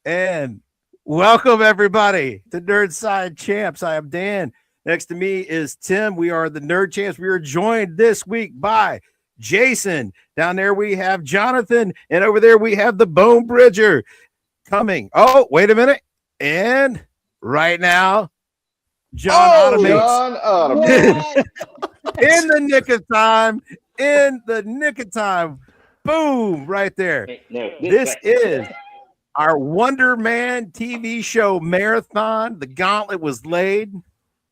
And welcome everybody to Nerd Side Champs. I am Dan. Next to me is Tim. We are the Nerd Champs. We are joined this week by Jason. Down there we have Jonathan, and over there we have the Bone Bridger coming. Oh, wait a minute. And right now, John Automates. In the nick of time. In the nick of time. Boom, right there. This is our Wonder Man TV show marathon. The gauntlet was laid.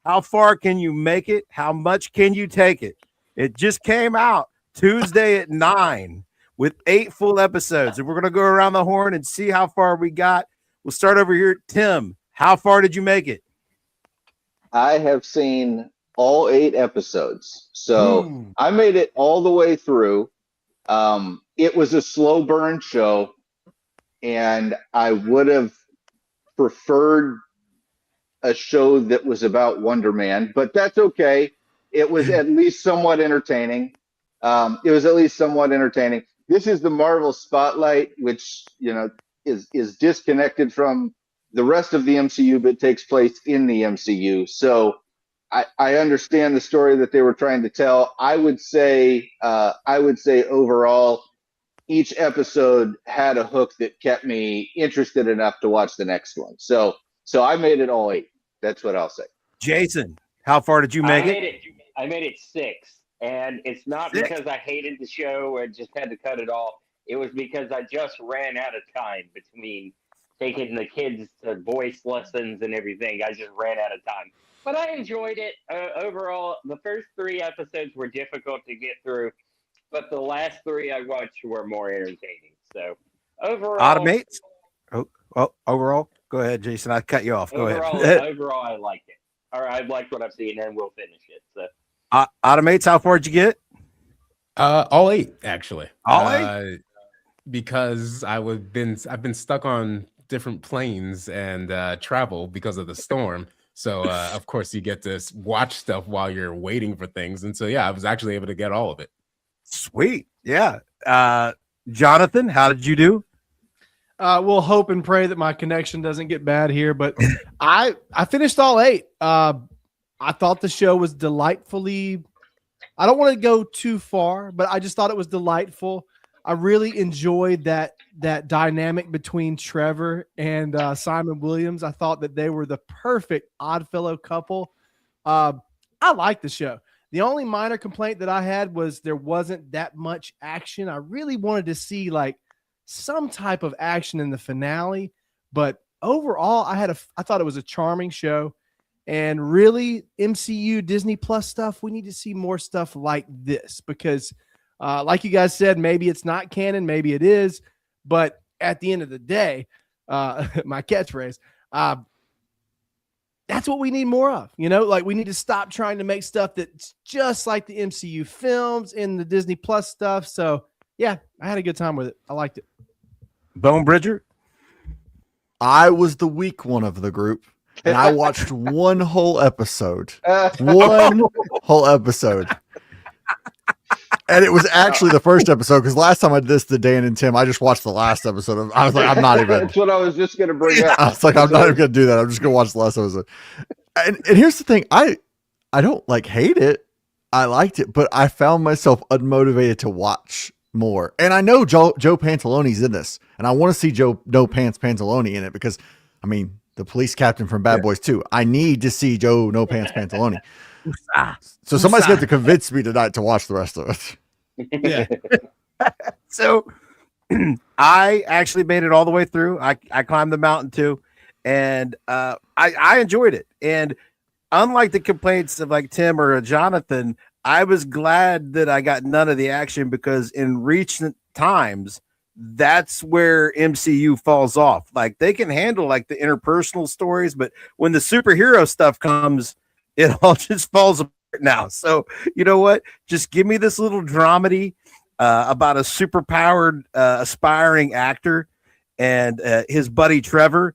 How far can you make it? How much can you take it? It just came out Tuesday at 9 with 8 full episodes. And we're going to go around the horn and see how far we got. We'll start over here. Tim, how far did you make it? I have seen all 8 episodes. So I made it all the way through. It was a slow burn show. And I would have preferred a show that was about Wonder Man, but that's okay. It was at least somewhat entertaining. This is the Marvel Spotlight, which, is disconnected from the rest of the MCU, but takes place in the MCU. So I understand the story that they were trying to tell. I would say overall, each episode had a hook that kept me interested enough to watch the next one. So I made it all 8. That's what I'll say. Jason, how far did you make it? I made it 6. And it's not 6. Because I hated the show or just had to cut it off. It was because I just ran out of time between taking the kids to voice lessons and everything. I just ran out of time. But I enjoyed it. Overall, the first 3 episodes were difficult to get through. But the last 3 I watched were more entertaining. So overall, Automates. Overall, go ahead, Jason. I cut you off. Go ahead. Overall, I liked it. Or I liked what I've seen, and we'll finish it. So, Automates. How far did you get? All 8 actually. All 8 because I've been stuck on different planes and travel because of the storm. So of course you get to watch stuff while you're waiting for things, and so I was actually able to get all of it. Sweet. Yeah. Jonathan, how did you do? We'll hope and pray that my connection doesn't get bad here, but I finished all 8. I thought the show was delightfully, I don't want to go too far, but I just thought it was delightful. I really enjoyed that dynamic between Trevor and Simon Williams. I thought that they were the perfect Oddfellow couple. I liked the show. The only minor complaint that I had was there wasn't that much action. I really wanted to see like some type of action in the finale, but overall I thought it was a charming show. And really, MCU Disney Plus stuff, we need to see more stuff like this because like you guys said, maybe it's not canon, maybe it is, but at the end of the day, my catchphrase, that's what we need more of. Like we need to stop trying to make stuff that's just like the MCU films and the Disney Plus stuff. So yeah, I had a good time with it. I liked it. Bone Bridger. I was the weak one of the group, and I watched one whole episode. And it was actually the first episode because last time I did this to Dan and Tim, I just watched the last episode. I was like, I'm not even. That's what I was just going to bring up. I was like, I'm not even going to do that. I'm just going to watch the last episode. And here's the thing. I don't hate it. I liked it, but I found myself unmotivated to watch more. And I know Joe Pantaloni's in this, and I want to see Joe No Pants Pantaloni in it because, I mean, the police captain from Bad Boys 2. I need to see Joe No Pants Pantaloni. So somebody's got to convince me tonight to watch the rest of it. Yeah. So I actually made it all the way through. I climbed the mountain too, and I enjoyed it. And unlike the complaints of like Tim or Jonathan, I was glad that I got none of the action because in recent times, that's where MCU falls off. Like they can handle like the interpersonal stories, but when the superhero stuff comes, it all just falls apart now. So you know what? Just give me this little dramedy about a super powered aspiring actor and his buddy Trevor,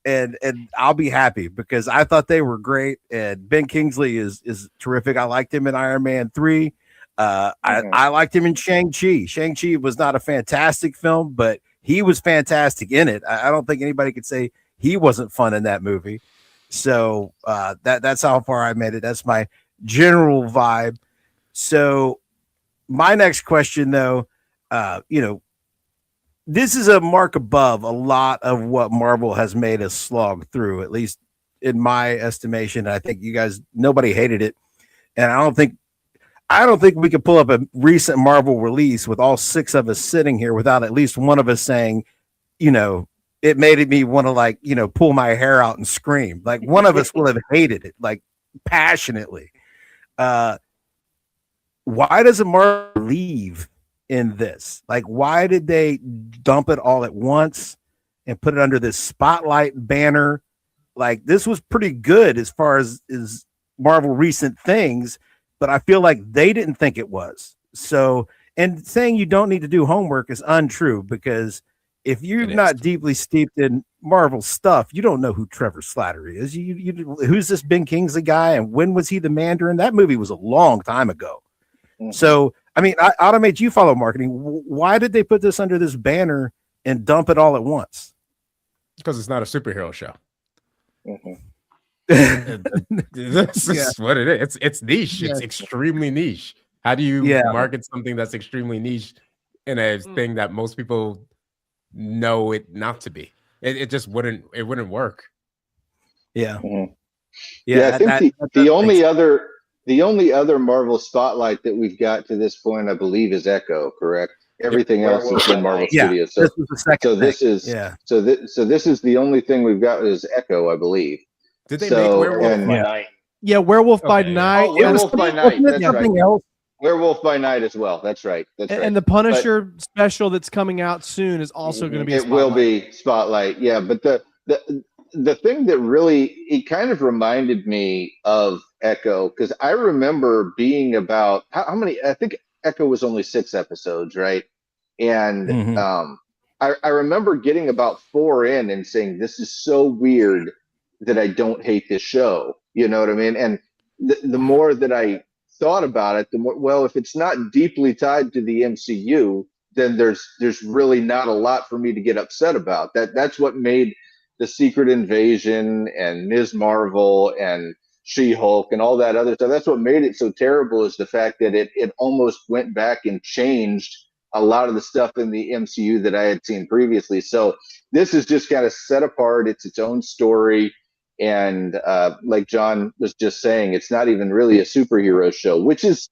and I'll be happy because I thought they were great. And Ben Kingsley is terrific. I liked him in Iron Man 3. I liked him in Shang-Chi. Shang-Chi was not a fantastic film, but he was fantastic in it. I don't think anybody could say he wasn't fun in that movie. So that's how far I made it. That's my general vibe. So my next question, though, this is a mark above a lot of what Marvel has made us slog through, at least in my estimation. I think you guys, nobody hated it. And I don't think we could pull up a recent Marvel release with all 6 of us sitting here without at least one of us saying, it made me want to pull my hair out and scream. Like one of us will have hated it, like passionately. Why does Marvel leave in this? Like, why did they dump it all at once and put it under this spotlight banner? Like, this was pretty good as far as Marvel recent things, but I feel like they didn't think it was. So, and saying you don't need to do homework is untrue, because if you're not deeply steeped in Marvel stuff, you don't know who Trevor Slattery is. Who's this Ben Kingsley guy, and when was he the Mandarin? That movie was a long time ago. Mm-hmm. So, I mean, Automate, you follow marketing. Why did they put this under this banner and dump it all at once? Because it's not a superhero show. Mm-hmm. This is what it is. It's niche. It's extremely niche. How do you market something that's extremely niche in a thing that most people know it not to be? It just wouldn't work. Yeah. Mm-hmm. I think the only other Marvel spotlight that we've got to this point, I believe, is Echo, correct? Everything else is in Marvel Studios. So this is the only thing we've got is Echo, I believe. Did they make Werewolf by Night? Yeah, Werewolf by Night. Oh, Werewolf by Night. That's something right. Else? Werewolf by Night as well. That's right. And the Punisher special that's coming out soon is also going to be. It will be Spotlight. Yeah, but the thing that really, it kind of reminded me of Echo, because I remember being about how many? I think Echo was only 6 episodes, right? And I remember getting about 4 in and saying, "This is so weird that I don't hate this show." You know what I mean? And the more that I thought about it, the more, well, if it's not deeply tied to the MCU, then there's really not a lot for me to get upset about. That's what made the Secret Invasion and Ms. Marvel and She-Hulk and all that other stuff. That's what made it so terrible, is the fact that it almost went back and changed a lot of the stuff in the MCU that I had seen previously. So this is just kind of set apart. It's its own story. And like John was just saying, it's not even really a superhero show, which is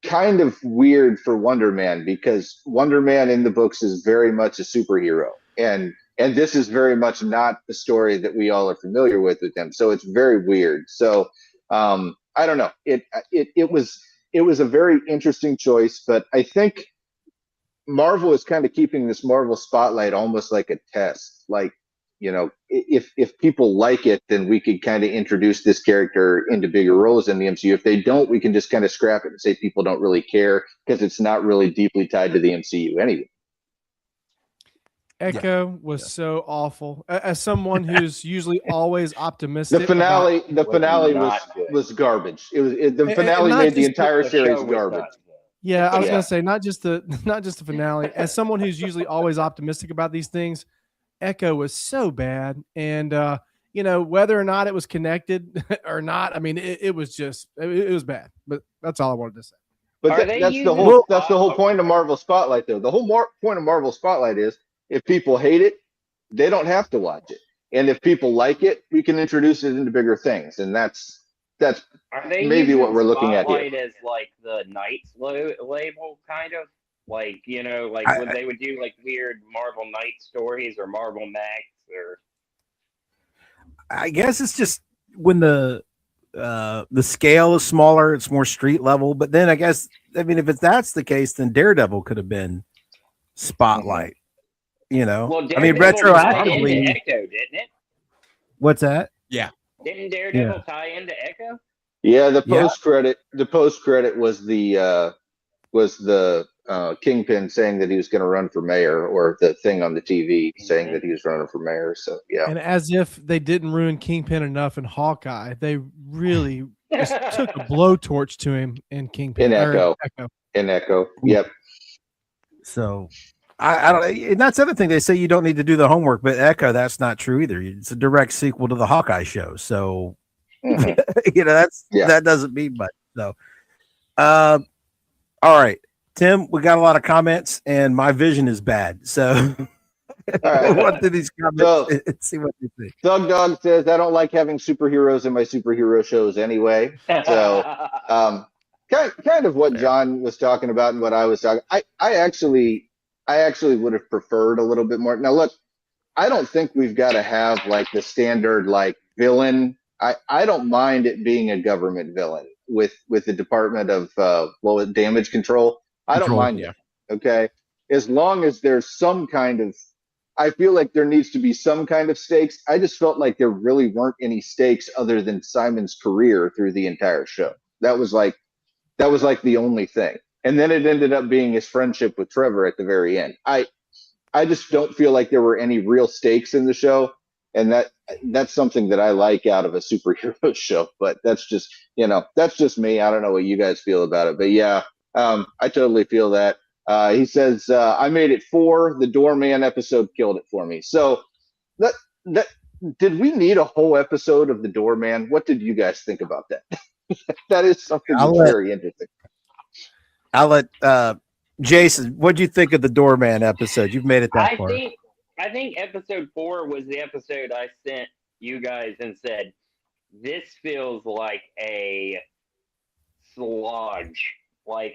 kind of weird for Wonder Man, because Wonder Man in the books is very much a superhero. And this is very much not the story that we all are familiar with him. So it's very weird. So I don't know. It was a very interesting choice, but I think Marvel is kind of keeping this Marvel spotlight almost like a test. Like, you know, if people like it, then we could kind of introduce this character into bigger roles in the MCU. If they don't, we can just kind of scrap it and say people don't really care, because it's not really deeply tied to the MCU anyway. Echo was so awful. As someone who's usually always optimistic, the finale was garbage. The finale made the entire series garbage. Yeah, I was gonna say not just the finale. As someone who's usually always optimistic about these things, Echo was so bad, and you know, whether or not it was connected or not, I mean, it was bad. But that's all I wanted to say. But that's the whole point of Marvel Spotlight, though. The whole point of Marvel Spotlight is, if people hate it, they don't have to watch it, and if people like it, we can introduce it into bigger things, and that's maybe what we're looking at here. As like the Knights label, kind of like, you know, like when they would do like weird Marvel Knight stories or Marvel Max, or I guess it's just when the scale is smaller, it's more street level. But then I guess, I mean, if that's the case, then Daredevil could have been Spotlight. You know, well, I mean, retroactively. Echo, didn't it? What's that? Yeah. Didn't Daredevil tie into Echo? Yeah, the post credit was the Kingpin saying that he was going to run for mayor, or the thing on the TV saying that he was running for mayor. So yeah. And as if they didn't ruin Kingpin enough in Hawkeye, they really just took a blowtorch to him in Kingpin. In Echo. Yep. So, I don't. And that's the other thing. They say you don't need to do the homework, but Echo, that's not true either. It's a direct sequel to the Hawkeye show, so that doesn't mean much. So, all right, Tim, we got a lot of comments, and my vision is bad. So, All right. we'll run through these comments and see what they think. Thug Dog says, I don't like having superheroes in my superhero shows anyway. So, kind of what John was talking about and what I was talking. I actually would have preferred a little bit more. Now, look, I don't think we've got to have like the standard like villain. I don't mind it being a government villain with the Department of Damage Control. I don't mind it. Okay, as long as there's some kind of. I feel like there needs to be some kind of stakes. I just felt like there really weren't any stakes other than Simon's career through the entire show. That was like the only thing. And then it ended up being his friendship with Trevor at the very end. I just don't feel like there were any real stakes in the show. And that's something that I like out of a superhero show. But that's just me. I don't know what you guys feel about it. But yeah, I totally feel that. He says, I made it 4. The Doorman episode killed it for me. So that did we need a whole episode of the Doorman? What did you guys think about that? That is something that's very interesting. I'll let Jason, what do you think of the Doorman episode? You've made it that far. I think episode 4 was the episode I sent you guys and said, this feels like a sludge. But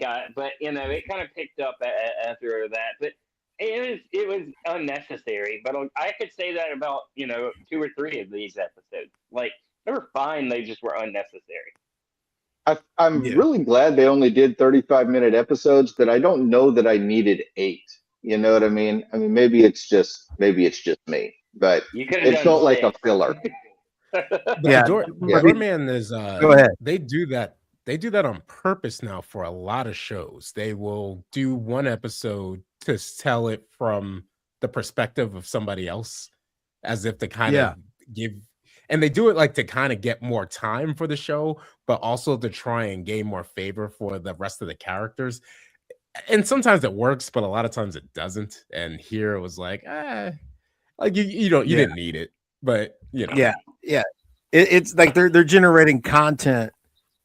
it kind of picked up after that. But it was unnecessary. But I could say that about 2 or 3 of these episodes. Like they were fine, they just were unnecessary. I'm really glad they only did 35-minute episodes, but I don't know that I needed 8. You know what I mean? I mean, maybe it's just me, but it felt like a filler. Doorman is. Go ahead. They do that. They do that on purpose now for a lot of shows. They will do one episode to tell it from the perspective of somebody else, as if to kind of give. And they do it like to kind of get more time for the show, but also to try and gain more favor for the rest of the characters. And sometimes it works, but a lot of times it doesn't. And here it was like you didn't need it, but it's like they're generating content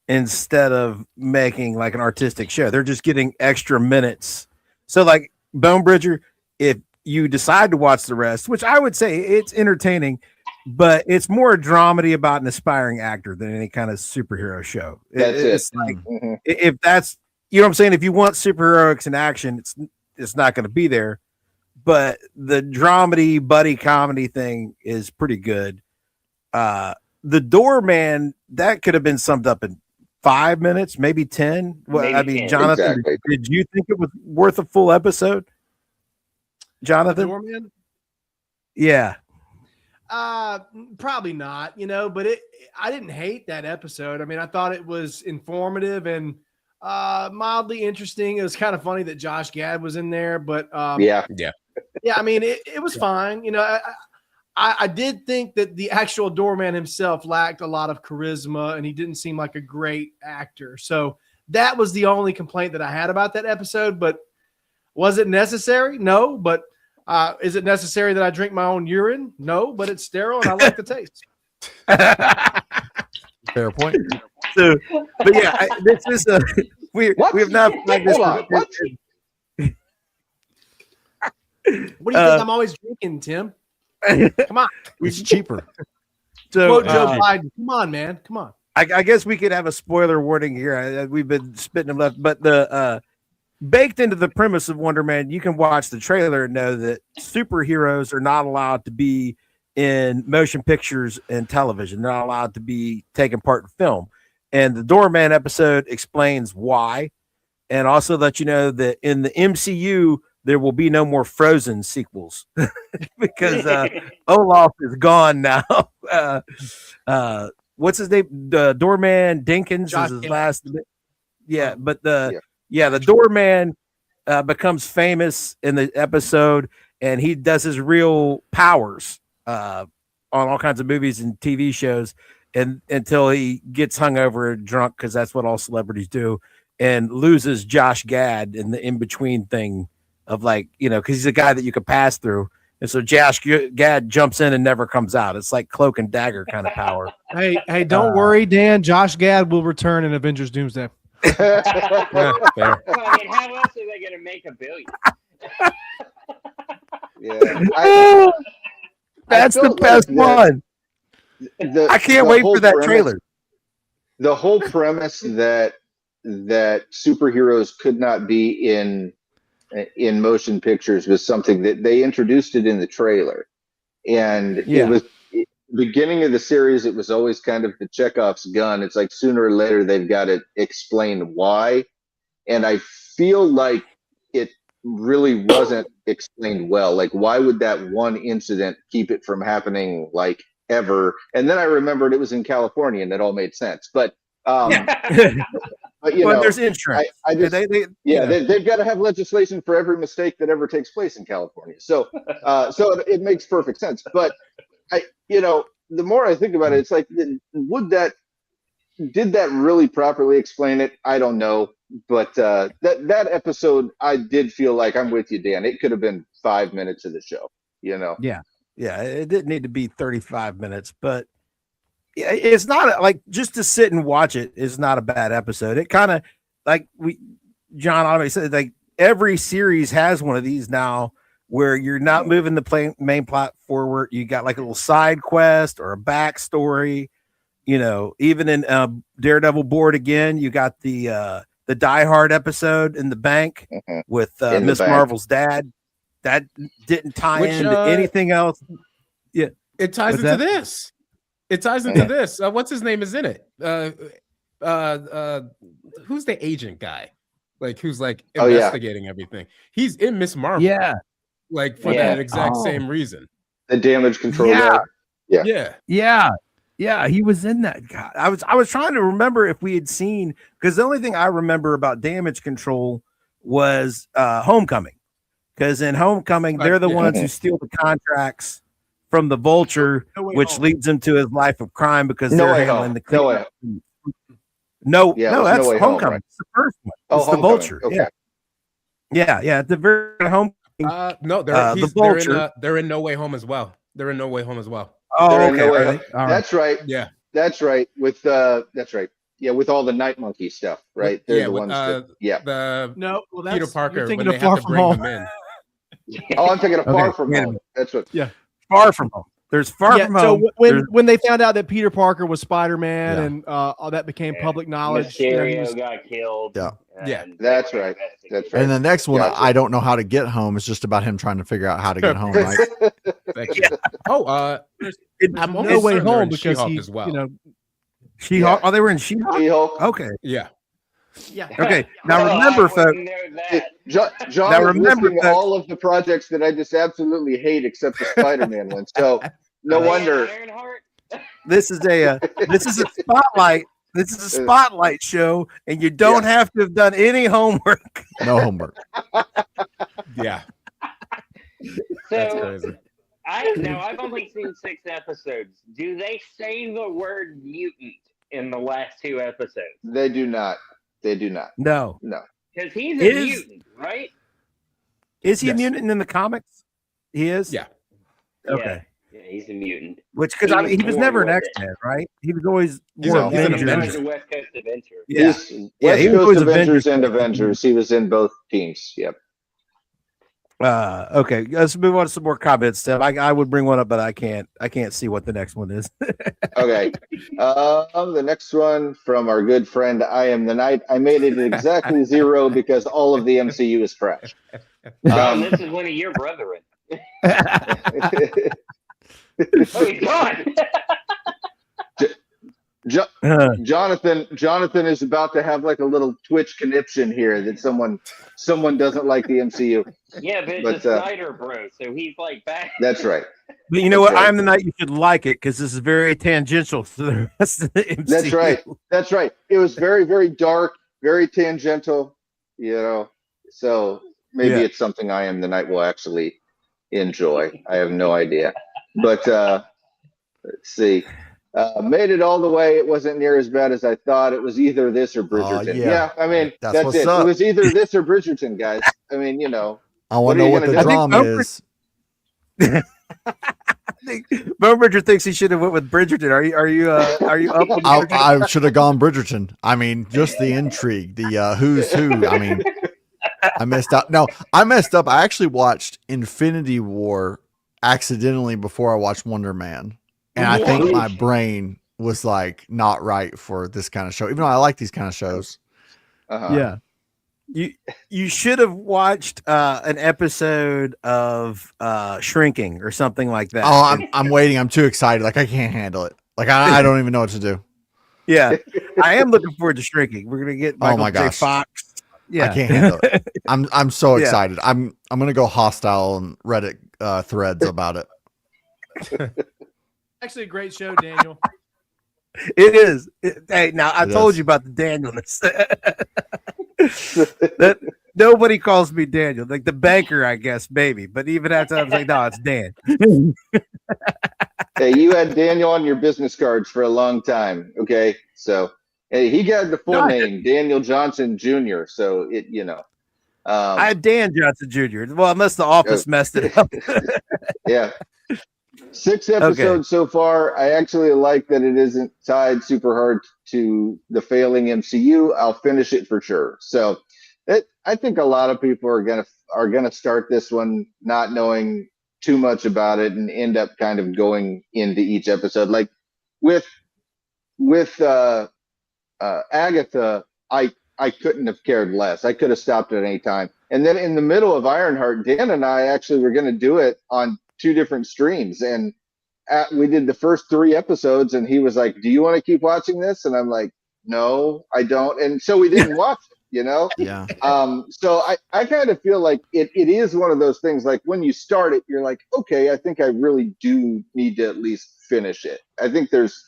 instead of making like an artistic show. They're just getting extra minutes. So like Bone Bridger, if you decide to watch the rest, which I would say it's entertaining, but it's more a dramedy about an aspiring actor than any kind of superhero show. It's like if that's what I'm saying. If you want superheroics in action, it's not going to be there. But the dramedy buddy comedy thing is pretty good. The Doorman, that could have been summed up in 5 minutes, maybe 10. Well, I mean, 10. Jonathan, exactly. Did you think it was worth a full episode? Jonathan? Doorman? Yeah. Probably not, but I didn't hate that episode. I mean, I thought it was informative and mildly interesting. It was kind of funny that Josh Gad was in there, but yeah. I mean, it was fine. I did think that the actual Doorman himself lacked a lot of charisma and he didn't seem like a great actor. So that was the only complaint that I had about that episode. But was it necessary? No. But is it necessary that I drink my own urine? No, but it's sterile and I like the taste. Fair point. So, but yeah, this is we have not like this. What do you think I'm always drinking, Tim? Come on, it's cheaper. So quote Joe Biden. Come on, man. Come on. I guess we could have a spoiler warning here. We've been spitting them left, but the baked into the premise of Wonder Man, you can watch the trailer and know that superheroes are not allowed to be in motion pictures and television. They're not allowed to be taking part in film. And the Doorman episode explains why, and also let you know that in the MCU there will be no more Frozen sequels because Olaf is gone now. What's his name? Doorman Dinkins is his last. Yeah, but the Doorman becomes famous in the episode, and he does his real powers on all kinds of movies and TV shows, and until he gets hungover and drunk, because that's what all celebrities do, and loses Josh Gad in the in between thing of like, because he's a guy that you could pass through. And so Josh Gad jumps in and never comes out. It's like cloak and dagger kind of power. Hey, don't worry, Dan. Josh Gad will return in Avengers Doomsday. Yeah, fair. I mean, how else are they going to make $1 billion? Yeah, That's the best one. I can't wait for that trailer. The whole premise that superheroes could not be in motion pictures was something that they introduced it in the trailer, and it was beginning of the series. It was always kind of the Chekhov's gun. It's like sooner or later they've got to explain why, and I feel like it really wasn't explained well. Like, why would that one incident keep it from happening like ever? And then I remembered it was in California, and it all made sense. But but there's insurance. I just, they've got to have legislation for every mistake that ever takes place in California. So it makes perfect sense. But the more I think about it, it's like, did that really properly explain it? I don't know. But that episode, I did feel like, I'm with you, Dan. It could have been 5 minutes of the show. Yeah. It didn't need to be 35 minutes, but it's not like just to sit and watch it is not a bad episode. It kind of like John already said, like every series has one of these now where you're not moving the main plot forward. You got like a little side quest or a backstory. Even in Daredevil Board Again, you got the Die Hard episode in the bank with Miss Marvel's dad. That didn't tie into anything else. Yeah, it ties into this. It ties into this. What's his name is in it? Who's the agent guy? Like, who's like investigating everything? He's in Miss Marvel. Yeah. Like for that exact same reason. The damage control guy. Yeah. He was in that. God, I was trying to remember if we had seen, because the only thing I remember about damage control was Homecoming. Because in Homecoming, they're the ones who steal the contracts from the Vulture, which leads him to his life of crime because they're handling the cleanup. No, that's Homecoming. Home, right? It's the first one. It's the Vulture. Okay. Yeah. At the very Homecoming. No, the Vulture. They're in No Way Home as well. Oh, okay. No Way Home. That's right. Yeah, that's right. With that's right. Yeah, with all the Night Monkey stuff, right? They're the ones that, Peter Parker. You're thinking when of they Far have to From bring Home. them in. I'm thinking of Far From Home. That's what. Yeah, Far From Home. There's Far From Home. So when they found out that Peter Parker was Spider-Man and all that became public knowledge, Mysterio got killed. Yeah, that's right. That's right. And the next one, I don't know how to get home. It's just about him trying to figure out how to get home. Right? I'm No Way Home because he, as well. She-Hulk. Oh, they were in She-Hulk. She-Hulk. Okay. Yeah. Okay. Now remember, folks. John remember all of the projects that I just absolutely hate, except the Spider-Man one. So no wonder. This is a spotlight. This is a spotlight show, and you don't have to have done any homework. No homework. Yeah. That's crazy. I've only seen 6 episodes. Do they say the word mutant in the last 2 episodes? They do not. No. Because he's a mutant, right? Is he a mutant in the comics? He is? Yeah. Okay. Yeah, he's a mutant. Which, because he was never an X-Men, right? He was always he's an Avengers. West Coast Adventure. Yeah. He was always Avengers and Avengers. He was in both teams. Yep. Okay, let's move on to some more comments. Steph. I would bring one up, but I can't see what the next one is. Okay. The next one from our good friend I Am the Night. I made it exactly 0 because all of the MCU is trash. This is one of your brethren. Oh, he's gone. Jonathan is about to have like a little Twitch conniption here that someone doesn't like the MCU. Yeah, but it's a Snyder bro, so he's like back. That's right. But you know what? Right. I'm the Night. You should like it because this is very tangential to the rest of the MCU. That's right. It was very, very dark, very tangential. So maybe it's something I Am the Night will actually enjoy. I have no idea. But let's see. Made it all the way. It wasn't near as bad as I thought. It was either this or Bridgerton. I mean, that's it. Up. It was either this or Bridgerton, guys. I mean, I want to know what the gonna do? drama is. Bo Bridger thinks he should have went with Bridgerton. Are you up? With I should have gone Bridgerton. I mean, just the intrigue, the who's who. I mean, I messed up. No, I messed up. I actually watched Infinity War accidentally before I watched Wonder Man. And I think my brain was like not right for this kind of show, even though I like these kind of shows. Yeah. You should have watched an episode of Shrinking or something like that. Oh, I'm waiting. I'm too excited. Like I can't handle it. Like I don't even know what to do. Yeah, I am looking forward to Shrinking. We're gonna get Michael my J. gosh. Fox. I can't handle it. I'm so Yeah. excited. I'm gonna go hostile on Reddit threads about it. Actually, a great show, Daniel. It is. Hey, now I It told is. you about the Danielness. That nobody calls me Daniel, like the banker, I guess, maybe. But even after I was like, no, it's Dan. Hey, you had Daniel on your business cards for a long time. Okay, so hey, he got the full name, Daniel Johnson Jr. So it, I had Dan Johnson Jr. Well, unless the office messed it up. yeah. 6 episodes so far. I actually like that it isn't tied super hard to the failing MCU. I'll finish it for sure. So I think a lot of people are gonna start this one not knowing too much about it and end up kind of going into each episode. Like with Agatha, I couldn't have cared less. I could have stopped at any time. And then in the middle of Ironheart, Dan and I actually were going to do it on 2 different streams. And we did the first 3 episodes, and he was like, do you want to keep watching this? And I'm like, no, I don't. And so we didn't watch it, Yeah. So I kind of feel like it is one of those things, like when you start it, you're like, okay, I think I really do need to at least finish it. I think there's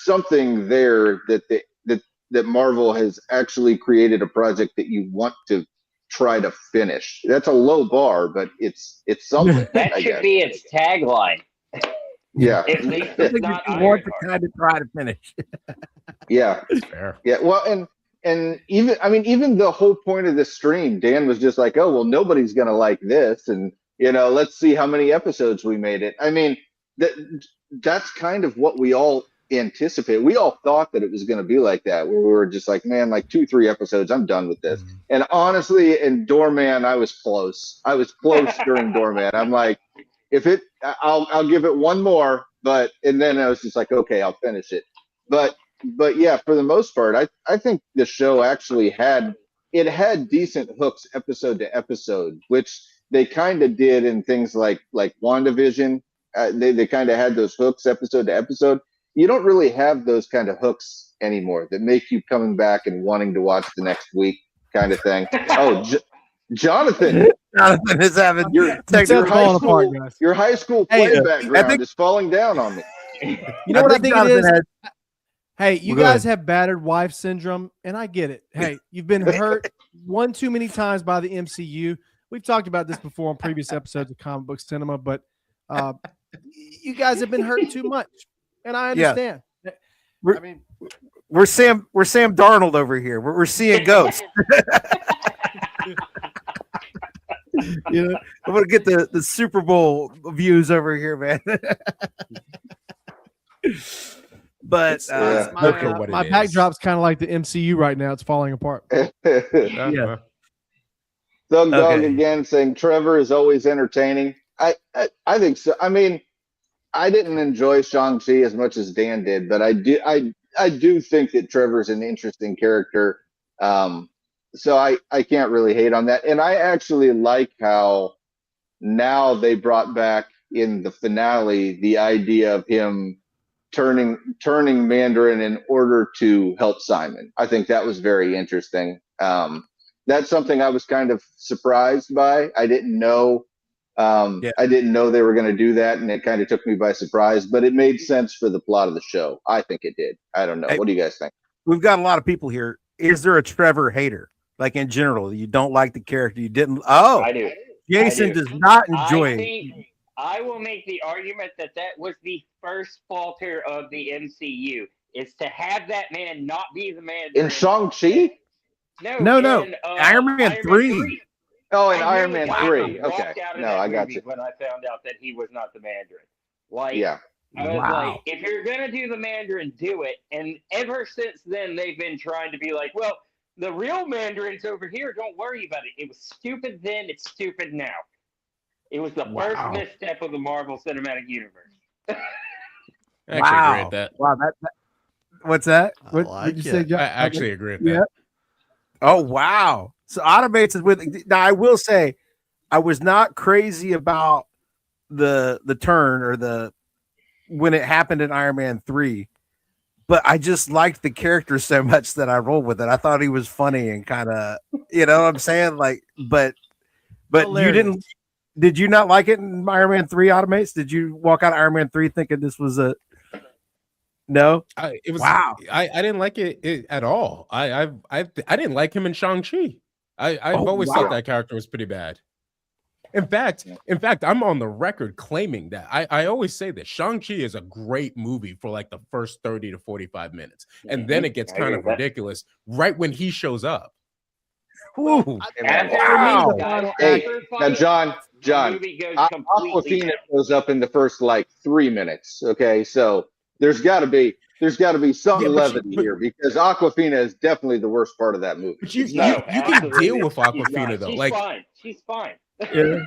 something there that Marvel has actually created a project that you want to try to finish. That's a low bar, but it's something. That I should guess. be its tagline. Yeah. At least I it's think not you want to Ironheart. kind of try to finish. Yeah. Fair. Yeah. Well, and even the whole point of this stream, Dan was just like, oh, well, nobody's going to like this. And, let's see how many episodes we made it. I mean, that's kind of what we all anticipate. We all thought that it was going to be like that, where we were just like, man, like 2-3 episodes, I'm done with this. And honestly, in Doorman, I was close during Doorman. I'm like, I'll give it one more, and then I was just like, okay, I'll finish it. But yeah, for the most part, I think the show actually had decent hooks episode to episode, which they kind of did in things like WandaVision. They kind of had those hooks episode to episode. You don't really have those kind of hooks anymore that make you coming back and wanting to watch the next week kind of thing. Oh, Jonathan Jonathan is having your high school play background is falling down on me. You know what I think it is? Jonathan Hey, you guys have battered wife syndrome, and I get it. Hey, you've been hurt one too many times by the MCU. We've talked about this before on previous episodes of Comic Book Cinema, but you guys have been hurt too much, and I understand. We're Sam Darnold over here. We're seeing ghosts. I'm gonna get the Super Bowl views over here, man. But my backdrop's kind of like the MCU right now. It's falling apart. Yeah. Thug Dog again saying Trevor is always entertaining. I think so. I mean, I didn't enjoy Shang-Chi as much as Dan did, but I do think that Trevor's an interesting character. So I can't really hate on that. And I actually like how now they brought back in the finale the idea of him turning Mandarin in order to help Simon. I think that was very interesting. That's something I was kind of surprised by. I didn't know I didn't know they were going to do that, and it kind of took me by surprise, but it made sense for the plot of the show. I think it did. I don't know. What do you guys think? We've got a lot of people here. Is there a Trevor hater? Like in general, you don't like the character, you didn't. Oh, I do. Jason does not enjoy it. I will make the argument that was the first falter of the MCU, is to have that man not be the man. In Shang-Chi? No. Iron Man 3. Oh, and I Iron really Man got 3. walked Okay. out of No, that I got movie you. when I found out that he was not the Mandarin. Like, Yeah. I was Wow. like, if you're gonna do the Mandarin, do it. And ever since then, they've been trying to be like, well, the real Mandarin's over here. Don't worry about it. It was stupid then. It's stupid now. It was the first Wow. misstep of the Marvel Cinematic Universe. I actually agree with that. Wow. What's that? I What like did you say, it. John? I actually agree with Yeah. that. Oh, wow. So Automates is with. Now, I will say, I was not crazy about the turn or when it happened in Iron Man 3, but I just liked the character so much that I rolled with it. I thought he was funny and kind of, you know what I'm saying? Like, but Hilarious. did you not like it in Iron Man 3, Automates? Did you walk out of Iron Man 3 thinking this was no? It was Wow. I didn't like it at all. I didn't like him in Shang-Chi. I've always thought that character was pretty bad. In fact, I'm on the record claiming that I always say that Shang-Chi is a great movie for like the first 30 to 45 minutes. And then it gets kind of ridiculous right when he shows up. Ooh. After Hey, now, John, the movie goes completely Aquafina goes up in the first like 3 minutes. Okay, so there's got to be some Yeah, levity here because Aquafina is definitely the worst part of that movie. But you No, can absolutely. deal with She's not. Aquafina though. She's Like fine. She's fine. Yeah.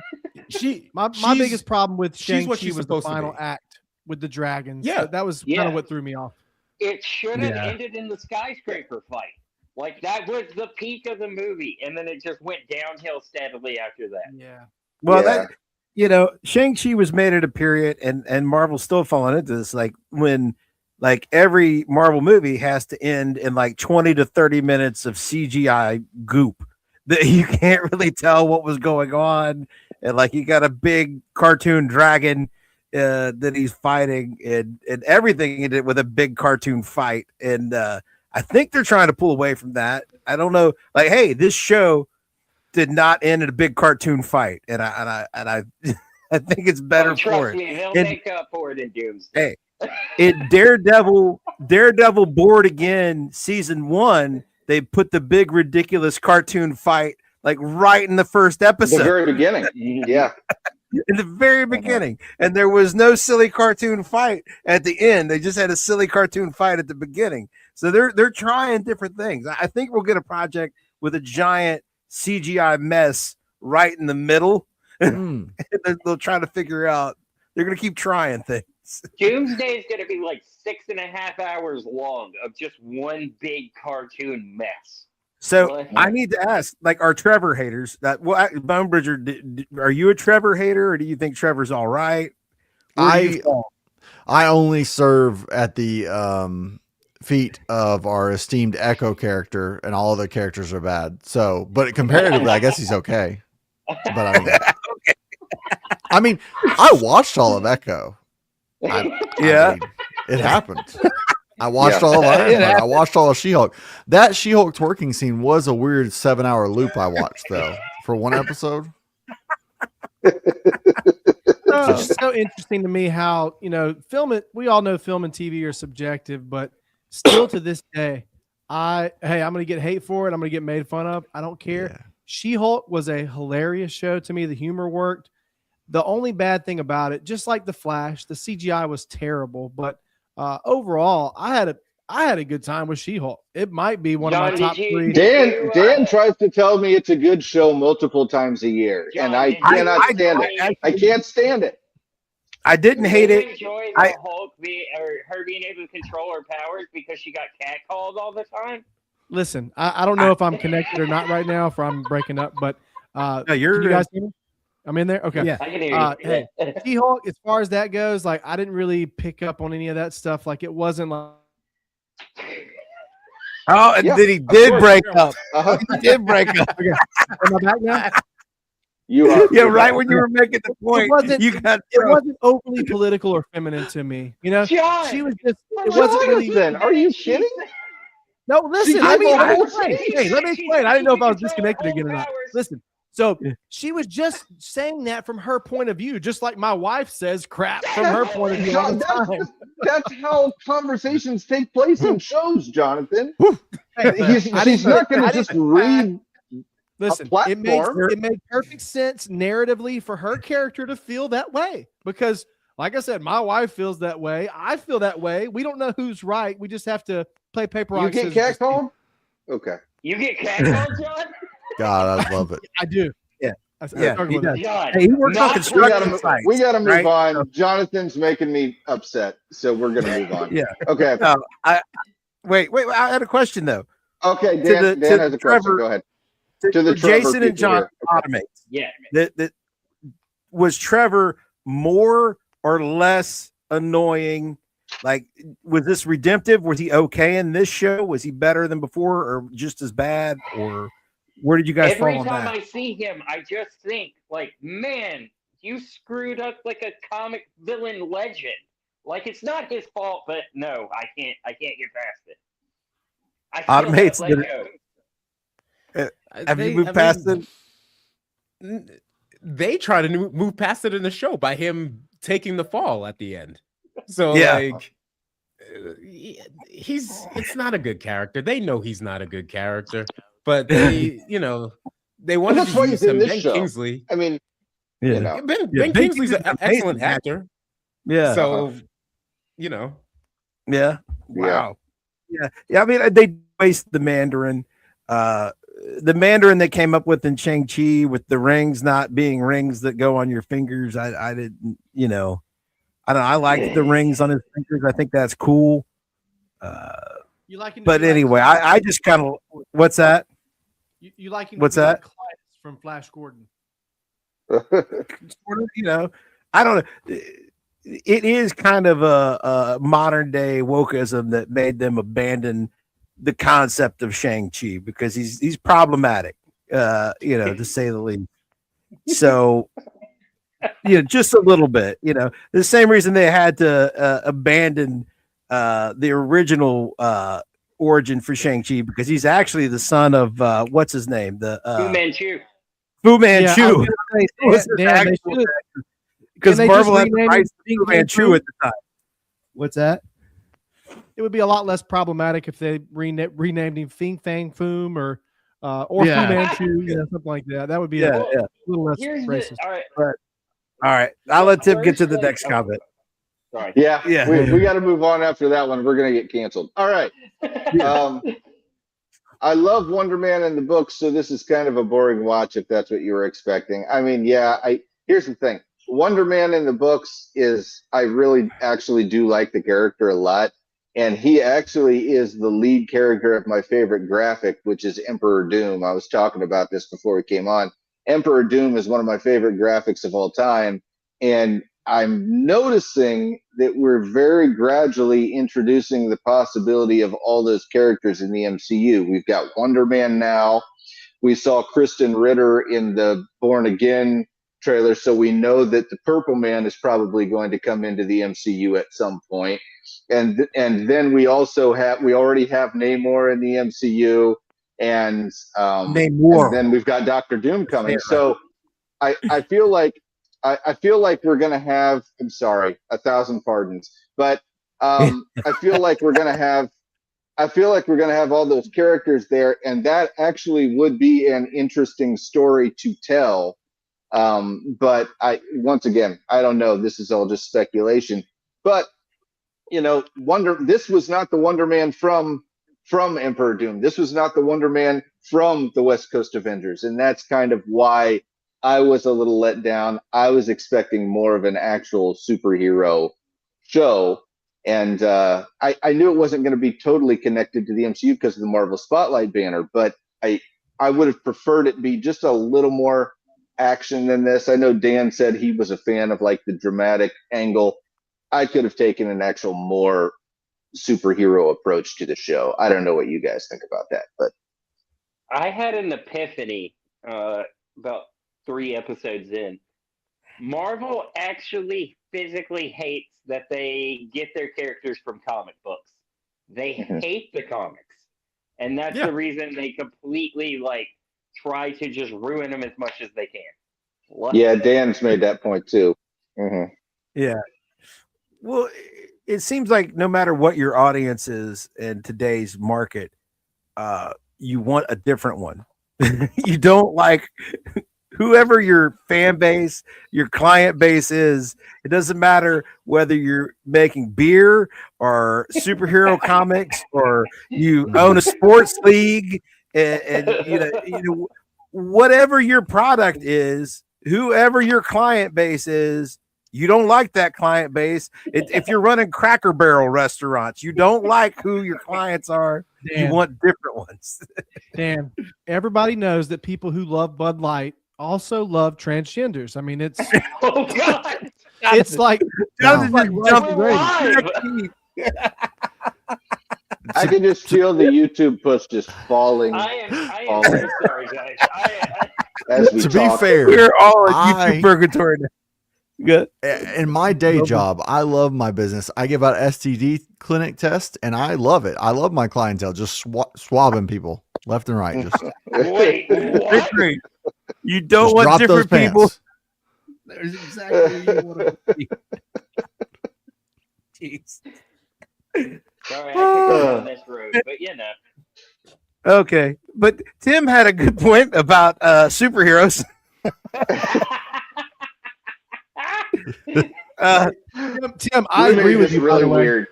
My she's- biggest problem with she's what Shang-Chi she's was the supposed to final be. act with the dragons. Yeah. That was Yeah. kind of what threw me off. It should have Yeah. ended in the skyscraper fight. Like that was the peak of the movie, and then it just went downhill steadily after that. Yeah. Well, Yeah. that Shang-Chi was made at a period, and Marvel's still falling into this, like when like every Marvel movie has to end in like 20 to 30 minutes of CGI goop that you can't really tell what was going on, and like you got a big cartoon dragon that he's fighting, and everything in it with a big cartoon fight, and I think they're trying to pull away from that. I don't know, like, hey, this show did not end in a big cartoon fight, and I I think it's better for Trust it. me, they'll And- make up for it in Doomsday. Hey, in Daredevil Born Again season 1, they put the big ridiculous cartoon fight like right in the first The episode, very beginning. Yeah. in the very beginning, and there was no silly cartoon fight at the end. They just had a silly cartoon fight at the beginning. So they're trying different things. I think we'll get a project with a giant CGI mess right in the middle. Mm. They'll try to figure out. They're going to keep trying things. Doomsday is going to be like 6.5 hours long of just one big cartoon mess. So What? I need to ask, like, are Trevor haters? Bone Bridger, are you a Trevor hater, or do you think Trevor's all right? Where do you fall? I only serve at the feet of our esteemed Echo character, and all other characters are bad. So, but comparatively, I guess he's okay. But I mean, I watched all of Echo. I mean, it happened. I watched all of Iron Man. I watched all of She-Hulk. That She-Hulk twerking scene was a weird 7-hour loop I watched though for one episode. It's so interesting to me how, we all know film and TV are subjective, but still to this day, I'm going to get hate for it. I'm going to get made fun of. I don't care. Yeah. She-Hulk was a hilarious show to me. The humor worked. The only bad thing about it, just like The Flash, the CGI was terrible, but overall, I had a good time with She-Hulk. It might be one of my John, top did you- 3. Dan tries to tell me it's a good show multiple times a year, John, and I did you cannot stand it. enjoy- I can't stand it. I didn't did hate you it. enjoy the Hulk her being able to control her powers because she got catcalled all the time? Listen, I don't know if I'm connected or not right now, if I'm breaking up, but No, can you guys hear me? I'm in there? Okay. Yeah. I can hear you. Hey, She-Hulk, as far as that goes, like, I didn't really pick up on any of that stuff. Like, it wasn't like, Oh, and Yeah, then he of did course. break up. Uh-huh. He did break up. am I back now? You are. Yeah, right when you were making the point, wasn't- you got It wasn't overly political or feminine to me. John, She was just, it Jonathan, wasn't really. are you kidding? No, listen, She let me did the whole explain. thing. Hey, let me She explain. said I didn't know she if I was could disconnected control again or not. powers. Listen, so she was just saying that from her point of view, just like my wife says crap from her point of view all the time. That's how conversations take place in shows, Jonathan. Hey, She's not going to just read Listen, it made perfect sense narratively for her character to feel that way because, like I said, my wife feels that way. I feel that way. We don't know who's right. We just have to play paper rock scissors. You get catcalled? Okay. You get catcalled, John? God, I love it. I do. Yeah. He does. John, Hey, he works on construction sites. We got to move right? on. So, Jonathan's making me upset, so we're going to move on. Yeah. Okay. Wait. I had a question though. Okay, Dan has a question. Go ahead. To the Jason and John automates. Yeah. That was Trevor more or less annoying? Like, was this redemptive? Was he okay in this show? Was he better than before, or just as bad? Or where did you guys fall on that? Every time I see him, I just think, like, man, you screwed up like a comic villain legend. Like, it's not his fault, but no, I can't get past it. Automates. Have you moved past it? They try to move past it in the show by him taking the fall at the end. So like, it's not a good character. They know he's not a good character, but they, they wanted to use him. Ben Kingsley. I mean, Ben Kingsley's an excellent actor. Yeah. So, Yeah. Wow. Yeah. I mean, they waste the Mandarin. The Mandarin they came up with in Shang-Chi with the rings not being rings that go on your fingers. I didn't, I don't know. I like the rings on his fingers. I think that's cool. You like him? But anyway, I just kind of, what's that? You like him? What's that? From Flash Gordon. I don't know. It is kind of a modern day wokeism that made them abandon the concept of Shang-Chi because he's problematic, to say the least. So, just a little bit, the same reason they had to abandon the original origin for Shang-Chi because he's actually the son of what's his name? Fu Manchu. Fu Manchu. Because Marvel had the rights to Fu Manchu at the time. What's that? It would be a lot less problematic if they renamed him Fing Fang Foom or Fu Manchu, something like that. That would be a little less racist. All right. I'll let Tim get to the next comment. Sorry. Yeah. We got to move on after that one. We're going to get canceled. All right. I love Wonder Man in the books, so this is kind of a boring watch if that's what you were expecting. I mean, here's the thing. Wonder Man in the books I really actually do like the character a lot. And he actually is the lead character of my favorite graphic, which is Emperor Doom. I was talking about this before we came on. Emperor Doom is one of my favorite graphics of all time. And I'm noticing that we're very gradually introducing the possibility of all those characters in the MCU. We've got Wonder Man now. We saw Kristen Ritter in the Born Again trailer, so we know that the Purple Man is probably going to come into the MCU at some point. And then we already have Namor in the MCU, and then we've got Doctor Doom coming. So I feel like we're gonna have. I'm sorry, 1,000 pardons, but I feel like we're gonna have all those characters there, and that actually would be an interesting story to tell. But once again, I don't know. This is all just speculation. But this was not the Wonder Man from Emperor Doom. This was not the Wonder Man from the West Coast Avengers, and that's kind of why I was a little let down. I was expecting more of an actual superhero show, and I knew it wasn't going to be totally connected to the MCU because of the Marvel Spotlight banner. But I would have preferred it be just a little more action than this. I know Dan said he was a fan of like the dramatic angle. I could have taken an actual more superhero approach to the show. I don't know what you guys think about that, but I had an epiphany about 3 episodes in. Marvel actually physically hates that they get their characters from comic books. They hate the comics, and that's the reason they completely try to just ruin them as much as they can. Dan's made that point too. Mm-hmm. Yeah. Well, it seems like no matter what your audience is in today's market, you want a different one. you don't like whoever your fan base, your client base is. It doesn't matter whether you're making beer or superhero comics or you own a sports league, and whatever your product is, whoever your client base is, you don't like that client base. If you're running Cracker Barrel restaurants, you don't like who your clients are. Dan, you want different ones. Dan, everybody knows that people who love Bud Light also love transgenders. I mean, it's Oh God! it's like Jonathan like just jumped We're right live. I can just feel the YouTube push just falling I am so sorry, guys. as we To talk. be fair, We're all in I- YouTube purgatory now. Good. in my day job, I love my business. I give out STD clinic tests, and I love it. I love my clientele, just swabbing people left and right. Just, Wait, what? Great. You don't just want drop those different people. pants. There's exactly where you want to be. Jeez. Sorry, I could go on this road, but you know. Okay, but Tim had a good point about superheroes. Tim, I agree with you. By Really the way, weird.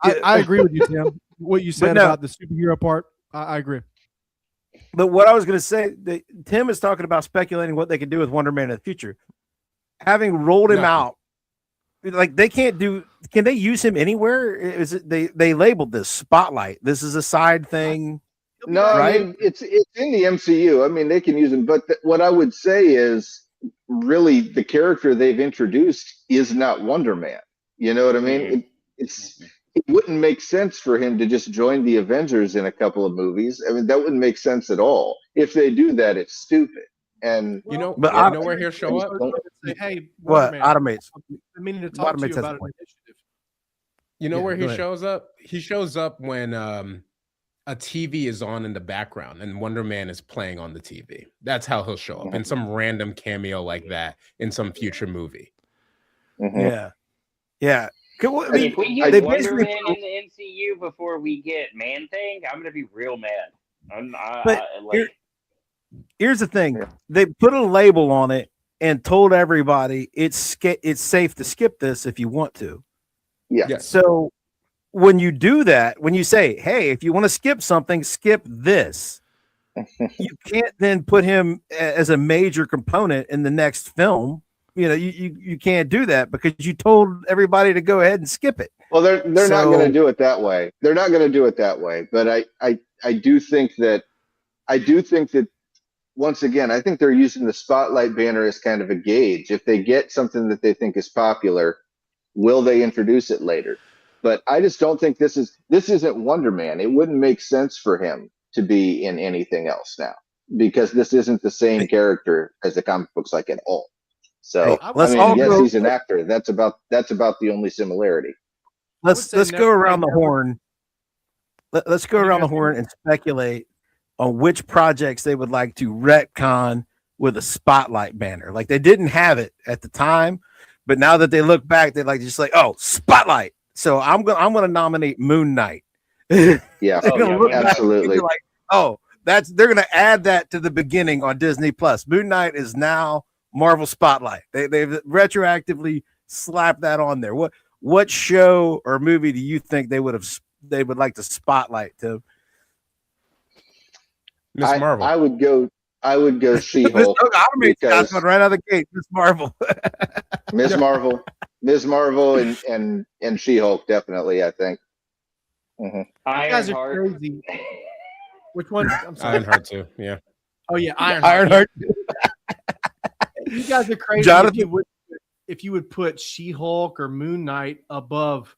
I agree with you, Tim. What you said no. about the superhero part, I agree. But what I was going to say, Tim is talking about speculating what they can do with Wonder Man in the future. Having rolled him out, like they can't do. Can they use him anywhere? Is it they labeled this Spotlight? This is a side thing. No, right? I mean, it's in the MCU. I mean, they can use him, but what I would say is, really, the character they've introduced is not Wonder Man. You know what I mean? It wouldn't make sense for him to just join the Avengers in a couple of movies. I mean, that wouldn't make sense at all. If they do that, it's stupid. And But you know where he'll show up. Say, hey, What Wonder Man, automates? I'm meaning to talk to Automates you has about a an point. initiative. You know Yeah, where go he ahead. shows up? He shows up when a TV is on in the background and Wonder Man is playing on the TV. That's how he'll show up in some random cameo like that in some future movie. Yeah, yeah. I mean, If we they get Wonder basically- Man in the MCU before we get Man Thing, I'm gonna be real mad. But here's the thing: they put a label on it and told everybody it's safe to skip this if you want to. yeah, Yes. So when you do that, when you say, "Hey, if you want to skip something, skip this," you can't then put him as a major component in the next film. You know, you can't do that because you told everybody to go ahead and skip it. well, they're not So- going to do it that way. They're not going to do it that way. But I do think that once again, I think they're using the Spotlight banner as kind of a gauge. If they get something that they think is popular, will they introduce it later? But I just don't think this isn't Wonder Man. It wouldn't make sense for him to be in anything else now because this isn't the same character as the comic books like at all. So Hey, let's I all mean, yes, go- he's an actor. That's about the only similarity. Let's say go never around the mind, never- horn. Let's go around the horn and speculate on which projects they would like to retcon with a Spotlight banner. Like they didn't have it at the time, but now that they look back, they're oh, Spotlight. So I'm gonna nominate Moon Knight. Yeah, They're gonna look back and absolutely. be like, they're gonna add that to the beginning on Disney Plus. Moon Knight is now Marvel Spotlight. They've retroactively slapped that on there. What show or movie do you think they would like to spotlight to? Miss Marvel. I would go She-Hulk. Automate's got because- one right out of the gate. Miss Marvel. Ms. Marvel and She-Hulk definitely, I think. You guys are Ironheart. crazy. Which one? I'm sorry. Ironheart too. Yeah. Oh yeah, Ironheart. You guys are crazy. Jonathan? If you would put She-Hulk or Moon Knight above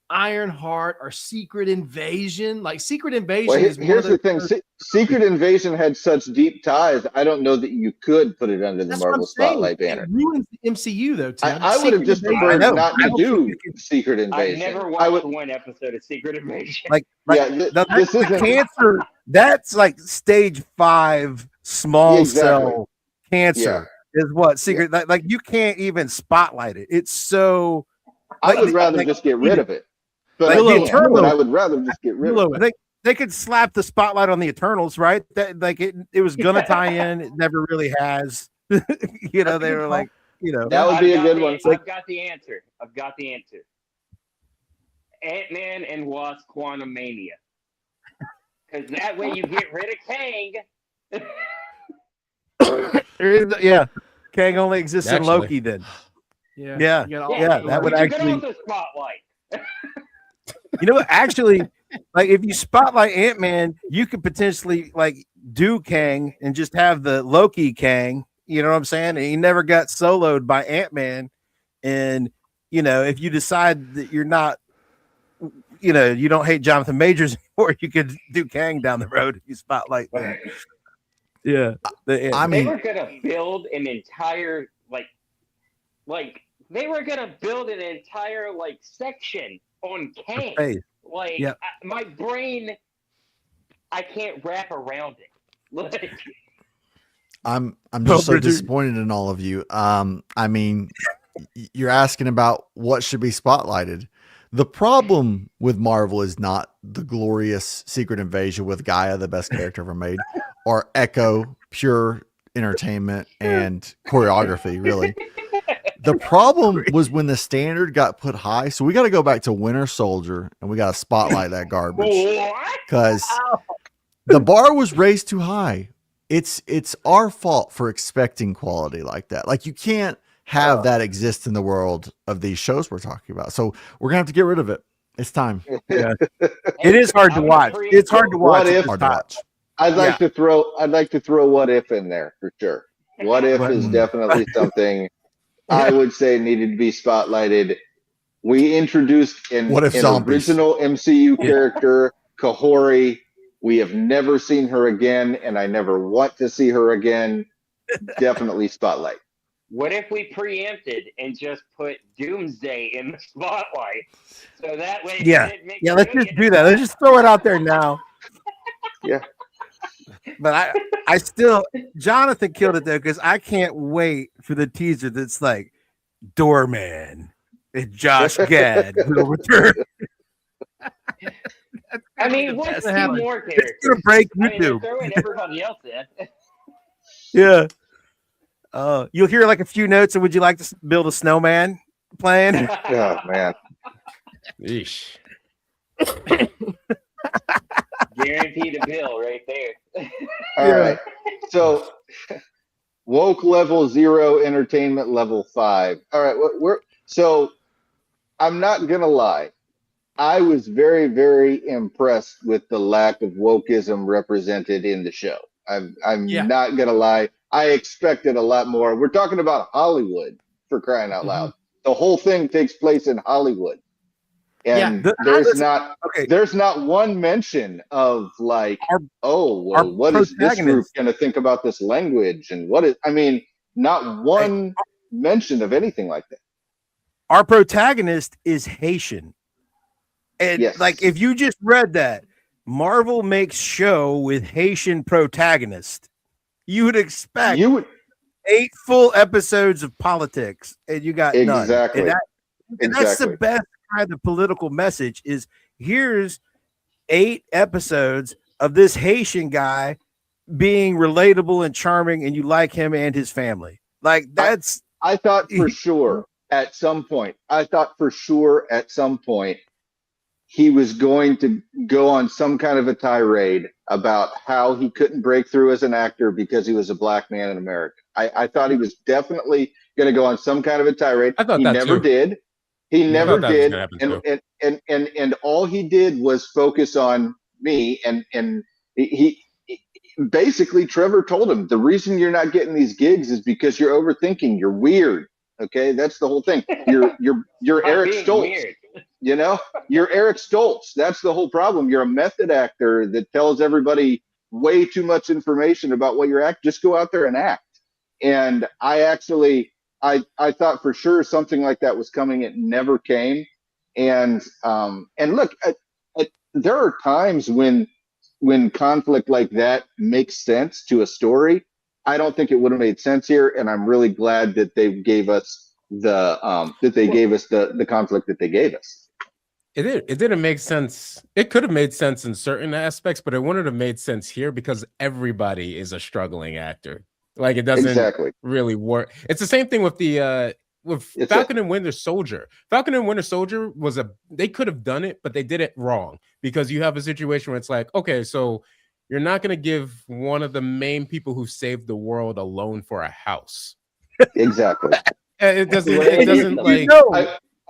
Ironheart or Secret Invasion. Like Secret Invasion Well, is one here's of the thing. Secret Invasion had such deep ties. I don't know that you could put it under the That's what I'm Marvel saying. Spotlight banner. It ruins the MCU though, Tim. I would have Secret just Invasion- preferred I know. not I to don't do think it Secret I Invasion. never I watched would, one episode of Secret Invasion. Like yeah, that's this isn't cancer. That's like stage 5 small Exactly. cell cancer. Is what secret like you can't even spotlight it. It's so I would like- rather like- just get rid of it. But like I the can't. Eternals- But I would rather just get rid of it. I think they could slap the spotlight on the Eternals, right? That like it was gonna tie in. It never really has. You know, they were like, you know, That would be a good one. I've got the answer. Ant-Man and Wasp Quantumania. Because that way you get rid of Kang. Yeah. Kang only exists in Loki then. Yeah. That would actually. The spotlight. You know what? Actually, like if you spotlight Ant-Man, you could potentially like do Kang and just have the Loki Kang. You know what I'm saying? And he never got soloed by Ant-Man. And you know, if you decide that you're not, you know, you don't hate Jonathan Majors anymore, you could do Kang down the road if you spotlight that. Yeah. I mean, they were gonna build an entire they were gonna build an entire section on Kang. Like my brain, I can't wrap around it. Like, I'm just so disappointed in all of you. I mean, you're asking about what should be spotlighted. The problem with Marvel is not the glorious Secret Invasion with Gaia, the best character ever made, or Echo, pure entertainment and choreography, really. The problem was when the standard got put high. So we got to go back to Winter Soldier and we got to spotlight that garbage because the bar was raised too high. It's our fault for expecting quality like that. Like you can't have that exist in the world of these shows we're talking about. So we're gonna have to get rid of it. It's time. Yeah. It is hard to watch. It's hard to watch. I'd like to throw What If in there for sure. What If is definitely something I would say needed to be spotlighted. We introduced an original MCU character, Kahori. We have never seen her again, and I never want to see her again. Definitely spotlight. What if we preempted and just put Doomsday in the spotlight? So that way, let's just do that. Let's just throw it out there now. Yeah. But I still, Jonathan killed it there because I can't wait for the teaser that's like Doorman and Josh Gad will return. I mean, what's two more characters? It's gonna break YouTube. Throwing everybody else in. Yeah. You'll hear like a few notes. And would you like to build a snowman playing? Oh man. Yeesh. Guaranteed a bill right there. All right. So woke level 0, entertainment level 5. All right. So I'm not gonna lie. I was very, very impressed with the lack of wokeism represented in the show. I'm not gonna lie. I expected a lot more. We're talking about Hollywood, for crying out loud. The whole thing takes place in Hollywood. And there's not one mention of like, what is this group going to think about this language? And not one mention of anything like that. Our protagonist is Haitian. And like, if you just read that, Marvel makes show with Haitian protagonist, you would expect 8 full episodes of politics, and you got none. And that's the best kind of political message is here's 8 episodes of this Haitian guy being relatable and charming, and you like him and his family. Like that's I thought for sure at some point he was going to go on some kind of a tirade about how he couldn't break through as an actor because he was a black man in America. I thought he was definitely going to go on some kind of a tirade. I thought he never did. He never did. And all he did was focus on me. And he basically, Trevor told him, the reason you're not getting these gigs is because you're overthinking. You're weird. Okay. That's the whole thing. You're Eric Stoltz. Weird. You know, you're Eric Stoltz. That's the whole problem. You're a method actor that tells everybody way too much information about what you're acting. Just go out there and act. And I thought for sure something like that was coming. It never came. And look, there are times when conflict like that makes sense to a story. I don't think it would have made sense here, and I'm really glad that they gave us the conflict that they gave us. It didn't make sense. It could have made sense in certain aspects, but it wouldn't have made sense here because everybody is a struggling actor. Like it doesn't Exactly. really work. It's the same thing with the It's Falcon and Winter Soldier. Falcon and Winter Soldier they could have done it, but they did it wrong because you have a situation where it's like, okay, so you're not going to give one of the main people who saved the world a loan for a house. Exactly. It doesn't like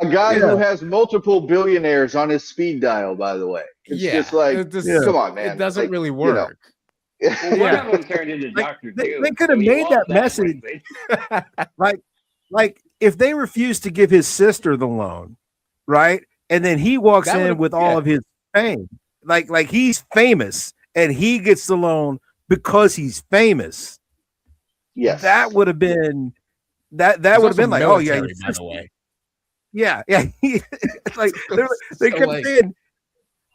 a guy who has multiple billionaires on his speed dial, by the way. It's just like, come on, man. It doesn't like, really work. Well, one of them turned into Dr. Doom. They could have made that message. like if they refused to give his sister the loan, right? And then he walks in with all of his fame. Like he's famous and he gets the loan because he's famous. Yes. That would have been that would have been like, oh yeah, by the way. Yeah. Like they kept saying,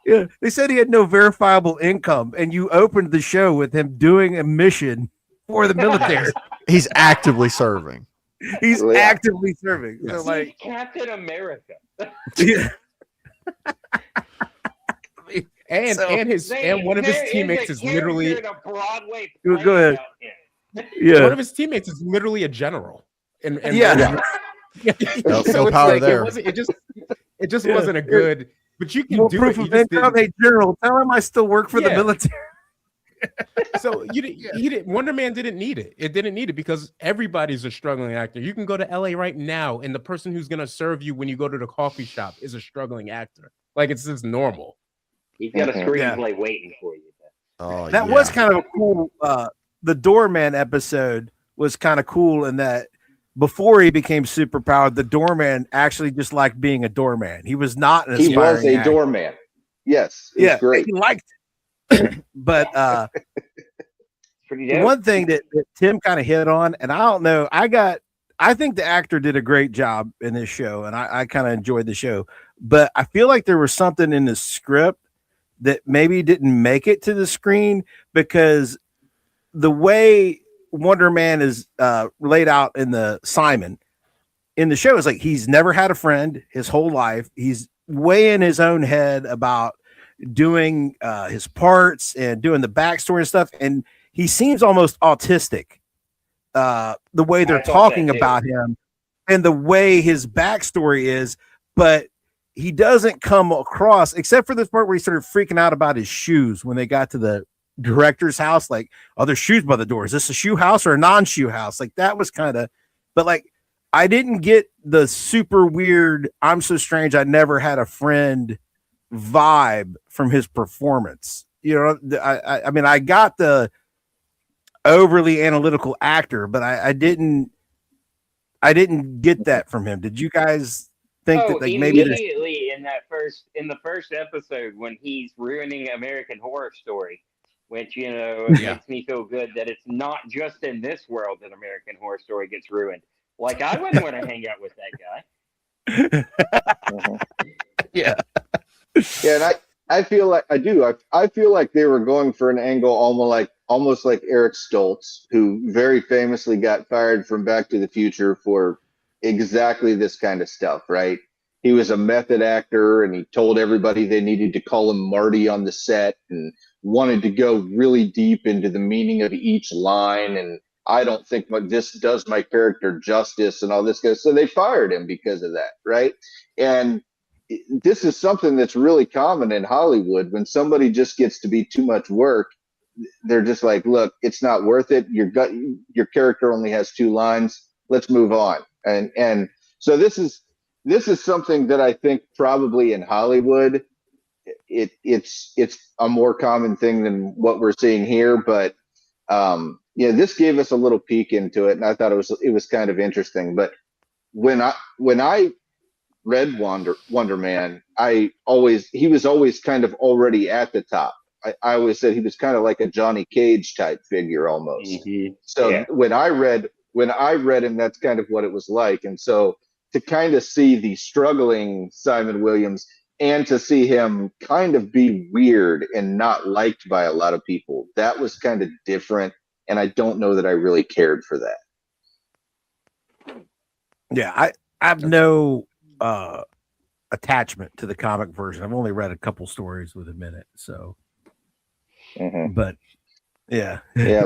yeah, they said he had no verifiable income, and you opened the show with him doing a mission for the military. He's actively serving. He's actively serving. Yes. So like Captain America. Yeah. And one of his teammates is literally go ahead. Yeah. One of his teammates is literally a general. And No power there. It just wasn't a good. But you can do proof it. of income. Hey, General, tell him I still work for the military. So he didn't. Wonder Man didn't need it. It didn't need it because everybody's a struggling actor. You can go to LA right now, and the person who's gonna serve you when you go to the coffee shop is a struggling actor. Like it's just normal. He's got a screenplay waiting for you. That was kind of a cool. The Doorman episode was kind of cool in that before he became superpowered, the Doorman actually just liked being a doorman. He was not an He was a actor. doorman. Yes. It was great. He liked it. But one thing that Tim kind of hit on, and I don't know, I think the actor did a great job in this show, and I kind of enjoyed the show. But I feel like there was something in the script that maybe didn't make it to the screen because the way Wonder Man is laid out in the Simon in the show is like he's never had a friend his whole life. He's way in his own head about doing his parts and doing the backstory and stuff, and he seems almost autistic. The way they're talking about him and the way his backstory is, but he doesn't come across except for this part where he started freaking out about his shoes when they got to the director's house, like, oh, there's shoes by the door. Is this a shoe house or a non-shoe house? Like that was kind of, but like I didn't get the super weird, I'm so strange I never had a friend vibe from his performance. You know, I mean, I got the overly analytical actor, but I didn't get that from him. Did you guys think that like maybe immediately in the first episode when he's ruining American Horror Story, which, you know, makes me feel good that it's not just in this world that American Horror Story gets ruined. Like, I wouldn't want to hang out with that guy. Yeah, and I feel like I feel like they were going for an angle almost like Eric Stoltz, who very famously got fired from Back to the Future for exactly this kind of stuff, right? He was a method actor, and he told everybody they needed to call him Marty on the set, and wanted to go really deep into the meaning of each line. And I don't think this does my character justice and all this kind of stuff. So they fired him because of that, right? And this is something that's really common in Hollywood. When somebody just gets to be too much work, they're just like, look, it's not worth it. Your character only has 2 lines. Let's move on. And so this is something that I think probably in Hollywood, it's a more common thing than what we're seeing here. But this gave us a little peek into it, and I thought it was kind of interesting. But when I read Wonder Man, he was always kind of already at the top. I always said he was kind of like a Johnny Cage type figure almost. Mm-hmm. So when I read him, that's kind of what it was like. And so to kind of see the struggling Simon Williams and to see him kind of be weird and not liked by a lot of people, that was kind of different. And I don't know that I really cared for that. Yeah, I have no attachment to the comic version. I've only read a couple stories with him in it, so. But yeah, yeah.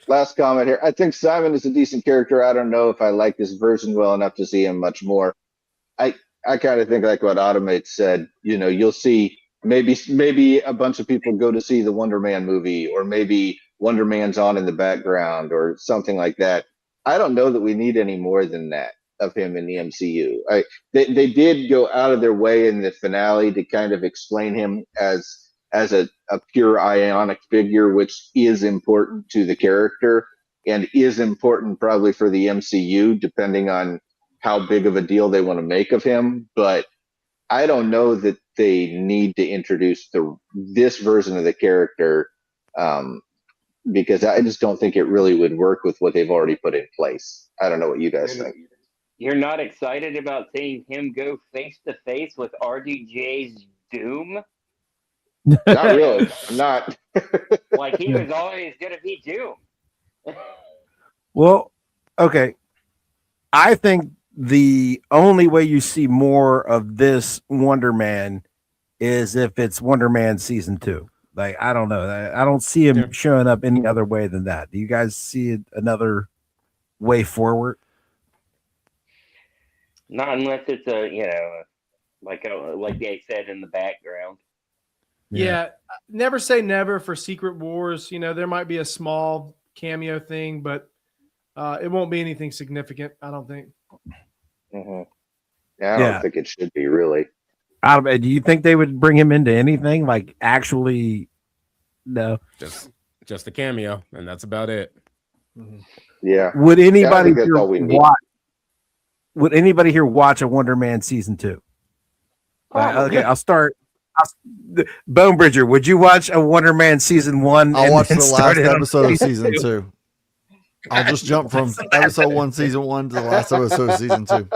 Last comment here. I think Simon is a decent character. I don't know if I like this version well enough to see him much more. I kind of think like what Automate said. You know, you'll see maybe a bunch of people go to see the Wonder Man movie, or maybe Wonder Man's on in the background or something like that. I don't know that we need any more than that of him in the MCU. They did go out of their way in the finale to kind of explain him as a pure ionic figure, which is important to the character and is important probably for the MCU, depending on how big of a deal they want to make of him. But I don't know that they need to introduce this version of the character, because I just don't think it really would work with what they've already put in place. I don't know what you guys think. You're not excited about seeing him go face to face with RDJ's Doom? Not really. I'm not. Like, he was always going to be Doom. well, okay. I think the only way you see more of this Wonder Man is if it's Wonder Man season 2. Like, I don't know. I don't see him showing up any other way than that. Do you guys see another way forward? Not unless it's like they said in the background. Yeah, never say never for Secret Wars. You know, there might be a small cameo thing, but it won't be anything significant, I don't think. Yeah, I don't think it should be, really. Do you think they would bring him into anything? Like, actually, no. Just a cameo, and that's about it. Yeah. Would anybody here watch? Would anybody here watch a Wonder Man season 2? Okay, I'll start. Bone Bridger, would you watch a Wonder Man season 1? I'll watch the last episode of season 2. I'll just jump from episode 1, season 1 to the last episode of season 2.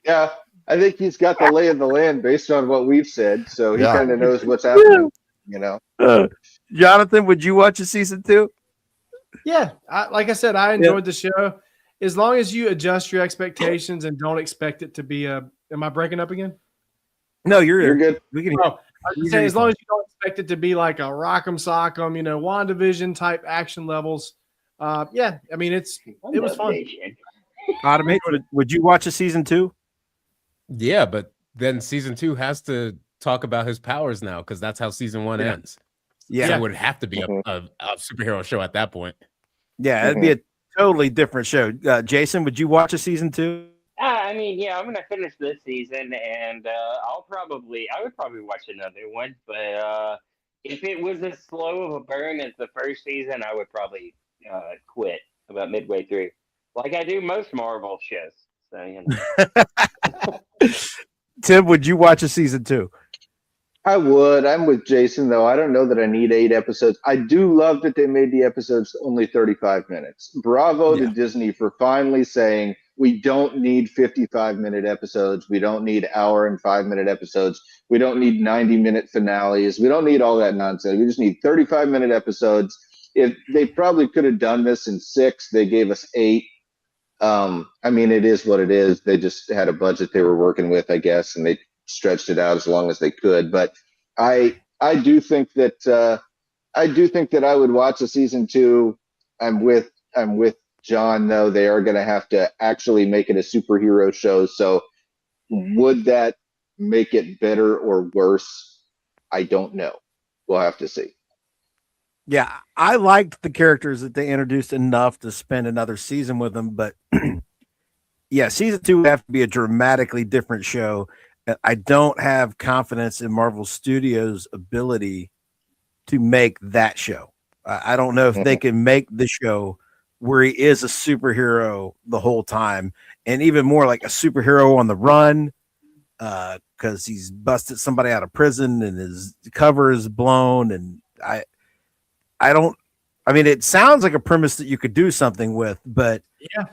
Yeah, I think he's got the lay of the land based on what we've said, so he kind of knows what's happening. You know, Jonathan, would you watch a season 2? Yeah, like I said, I enjoyed the show. As long as you adjust your expectations and don't expect it to be am I breaking up again? No, you're good. We can. I was saying, as long as you don't expect it to be like a Rock'em Sock'em, WandaVision type action levels. Yeah, I mean it was fun. Automate, would you watch a season 2? Yeah, but then season 2 has to talk about his powers now, because that's how season 1 ends. Yeah, so it would have to be a superhero show at that point. Yeah, it'd be a totally different show. Jason, would you watch a season 2? I mean, yeah, I'm gonna finish this season, and I would probably watch another one. But if it was as slow of a burn as the first season, I would probably quit about midway through, like I do most Marvel shows. So Tim, would you watch a season 2? I would. I'm with Jason, though. I don't know that I need 8 episodes. I do love that they made the episodes only 35 minutes. Bravo to Disney for finally saying, we don't need 55-minute episodes. We don't need hour and 5-minute episodes. We don't need 90-minute finales. We don't need all that nonsense. We just need 35-minute episodes. If they probably could have done this in 6, they gave us 8. I mean, it is what it is. They just had a budget they were working with, I guess, and they stretched it out as long as they could. But I do think that I would watch a season 2. I'm with John, though. They are going to have to actually make it a superhero show. So would that make it better or worse? I don't know. We'll have to see. Yeah, I liked the characters that they introduced enough to spend another season with them, but yeah, season 2 would have to be a dramatically different show. I don't have confidence in Marvel Studios' ability to make that show. I don't know if they can make the show where he is a superhero the whole time, and even more like a superhero on the run, because he's busted somebody out of prison and his cover is blown. And I mean, it sounds like a premise that you could do something with, but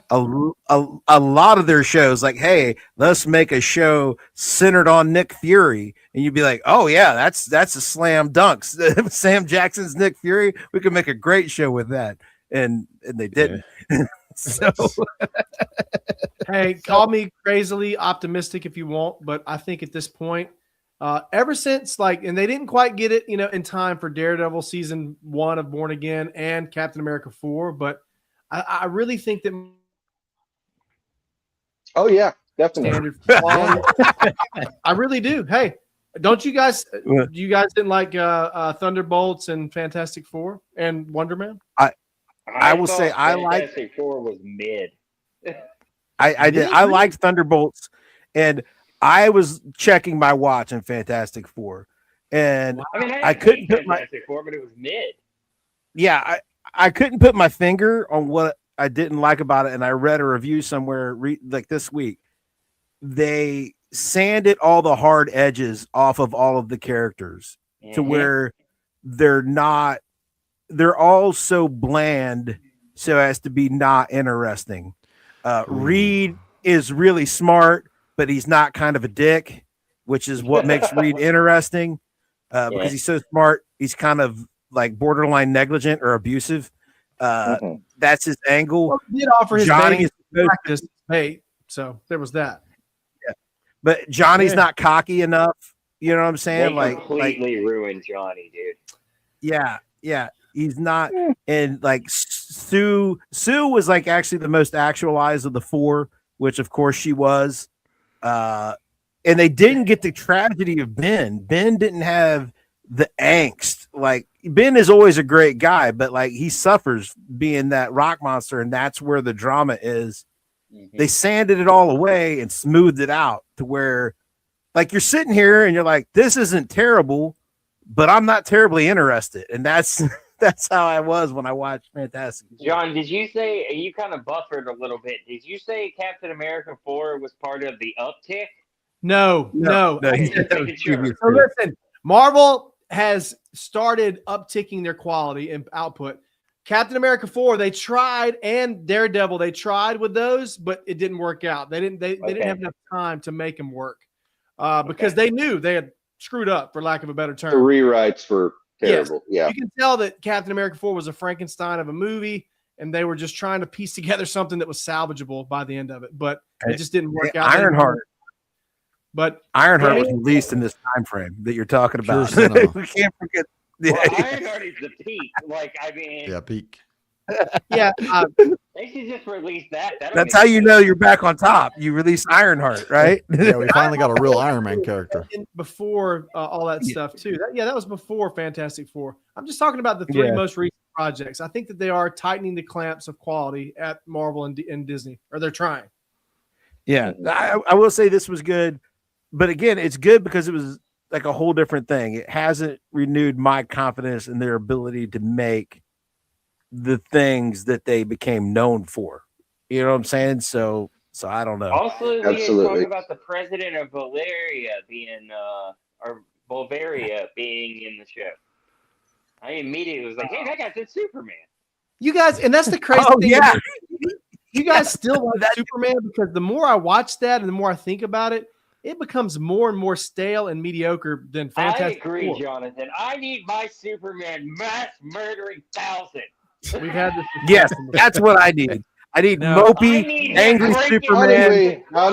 a lot of their shows, like, hey, let's make a show centered on Nick Fury, and you'd be like, oh yeah, that's a slam dunk. Sam Jackson's Nick Fury, we could make a great show with that, and they didn't. So Hey, call me crazily optimistic if you want, but I think at this point, ever since and they didn't quite get it, in time for Daredevil season 1 of Born Again and Captain America 4, but I really think that Oh yeah, definitely. standard quality. I really do. Hey, don't you guys? You guys didn't like Thunderbolts and Fantastic Four and Wonder Man? I will say I like Fantastic Four was mid. I did. I liked Thunderbolts, and I was checking my watch in Fantastic Four, and I mean, I couldn't put Fantastic Four, but it was mid. Yeah, I couldn't put my finger on what I didn't like about it, and I read a review somewhere like this week. They sanded all the hard edges off of all of the characters to where they're all so bland so as to be not interesting. Reed is really smart, but he's not kind of a dick, which is what makes Reed interesting. Because he's so smart, he's kind of like borderline negligent or abusive. That's his angle. Well, he did offer his Johnny practice pay, so there was that. Yeah. But Johnny's not cocky enough. You know what I'm saying? They completely ruined Johnny, dude. Yeah. He's not. And like Sue was like actually the most actualized of the four, which of course she was. And they didn't get the tragedy of Ben. Ben didn't have the angst. Like Ben is always a great guy, but like he suffers being that rock monster, and that's where the drama is. They sanded it all away and smoothed it out to where like you're sitting here and you're like, this isn't terrible, but I'm not terribly interested. And that's how I was when I watched Fantastic. John, did you say you kind of buffered a little bit? Did you say Captain America 4 was part of the uptick? No. Sure. So listen, Marvel has started upticking their quality and output. Captain America 4, they tried, and Daredevil, they tried with those, but it didn't work out. They didn't have enough time to make them work because they knew they had screwed up, for lack of a better term. The rewrites were terrible. Yes. Yeah. You can tell that Captain America 4 was a Frankenstein of a movie, and they were just trying to piece together something that was salvageable by the end of it, but it just didn't work out. Ironheart. But Ironheart was released in this time frame that you're talking about. We can't forget. Well, Ironheart is the peak. Like, I mean, peak. Yeah, they should just release that. That's how you know you're back on top. You release Ironheart, right? Yeah, we finally got a real Iron Man character. Before all that stuff too. That was before Fantastic Four. I'm just talking about the three most recent projects. I think that they are tightening the clamps of quality at Marvel and Disney, or they're trying. Yeah, I will say this was good, but again, it's good because it was like a whole different thing. It hasn't renewed my confidence in their ability to make the things that they became known for. You know what I'm saying? So I don't know. Also, we didn't talk about the president of Bulgaria being in the show. I immediately was like, hey, that guy's in Superman. You guys, and that's the crazy thing. Yeah. You guys still like Superman, because the more I watch that and the more I think about it, it becomes more and more stale and mediocre than Fantastic I agree, Four. Jonathan. I need my Superman mass murdering thousands. We've had this. Yes, that's what I need. I need mopey, angry Superman. How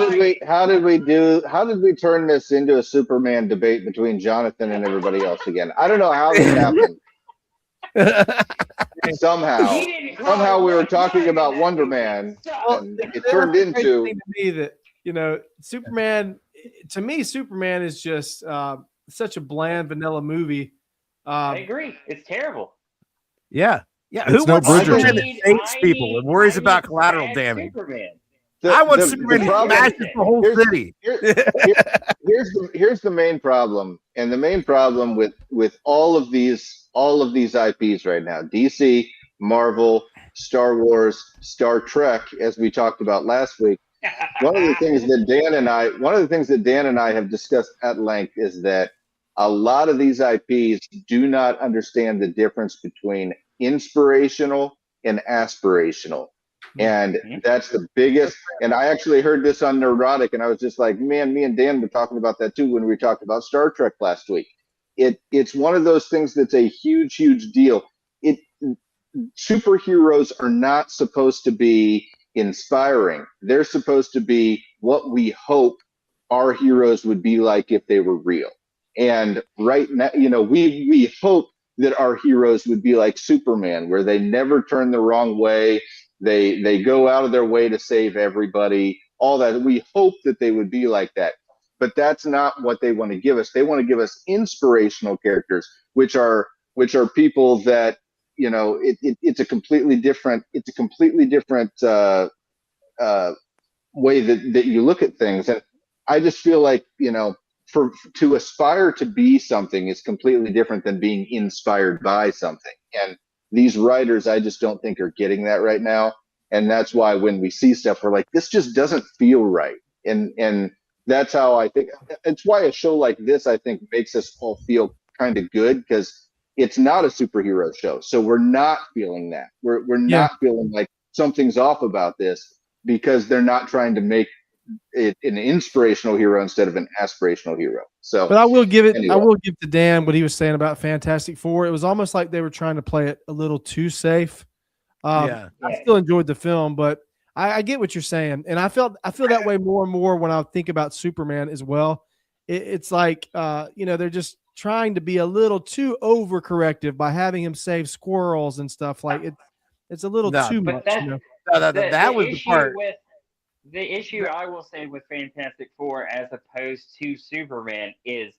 did we turn this into a Superman debate between Jonathan and everybody else again? I don't know how this happened. Somehow we were talking about Wonder Man, and it turned into to me that Superman. To me, Superman is just such a bland, vanilla movie. I agree. It's terrible. Yeah. It's Who wants Bridgerton. Superman that saves people and worries about collateral damage? Superman. I want Superman to smash the whole city. Here's the main problem, and the main problem with all of these IPs right now: DC, Marvel, Star Wars, Star Trek, as we talked about last week. One of the things that Dan and I have discussed at length is that a lot of these IPs do not understand the difference between inspirational and aspirational. And that's the biggest. And I actually heard this on Neurotic, and I was just like, man, me and Dan were talking about that too when we talked about Star Trek last week. It's one of those things that's a huge deal. Superheroes are not supposed to be inspiring. They're supposed to be what we hope our heroes would be like if they were real. And right now, we hope that our heroes would be like Superman, where they never turn the wrong way. They go out of their way to save everybody, all that. We hope that they would be like that. But that's not what they want to give us. They want to give us inspirational characters, which are people that, it's a completely different way that you look at things. And I just feel like, to aspire to be something is completely different than being inspired by something. And these writers, I just don't think are getting that right now. And that's why when we see stuff, we're like, this just doesn't feel right. And that's how I think. It's why a show like this, I think, makes us all feel kind of good, because it's not a superhero show. So we're not feeling that. We're not feeling like something's off about this, because they're not trying to make it an inspirational hero instead of an aspirational hero. So, but I will give it. Anyway. I will give to Dan what he was saying about Fantastic Four. It was almost like they were trying to play it a little too safe. I still enjoyed the film, but I get what you're saying, and I feel that way more and more when I think about Superman as well. It's like they're just trying to be a little too overcorrective by having him save squirrels and stuff. Like it's a little too much. That was the part. The issue I will say with Fantastic Four as opposed to Superman is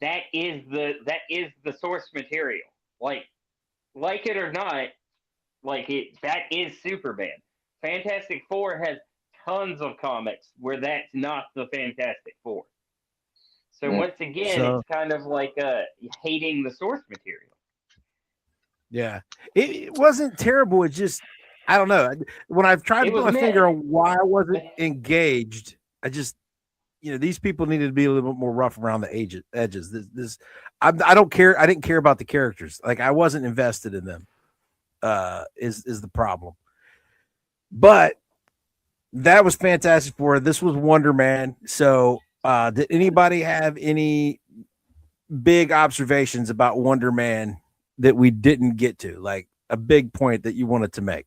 that is the source material. Like it or not, that is Superman. Fantastic Four has tons of comics where that's not the Fantastic Four. So once again, it's kind of like hating the source material. Yeah, it wasn't terrible. It just, I don't know. When I've tried to put my finger on why I wasn't engaged, I just, these people needed to be a little bit more rough around the edges. I don't care. I didn't care about the characters. Like, I wasn't invested in them. Is the problem? But that was Fantastic Four. This was Wonder Man. So, did anybody have any big observations about Wonder Man that we didn't get to? Like a big point that you wanted to make?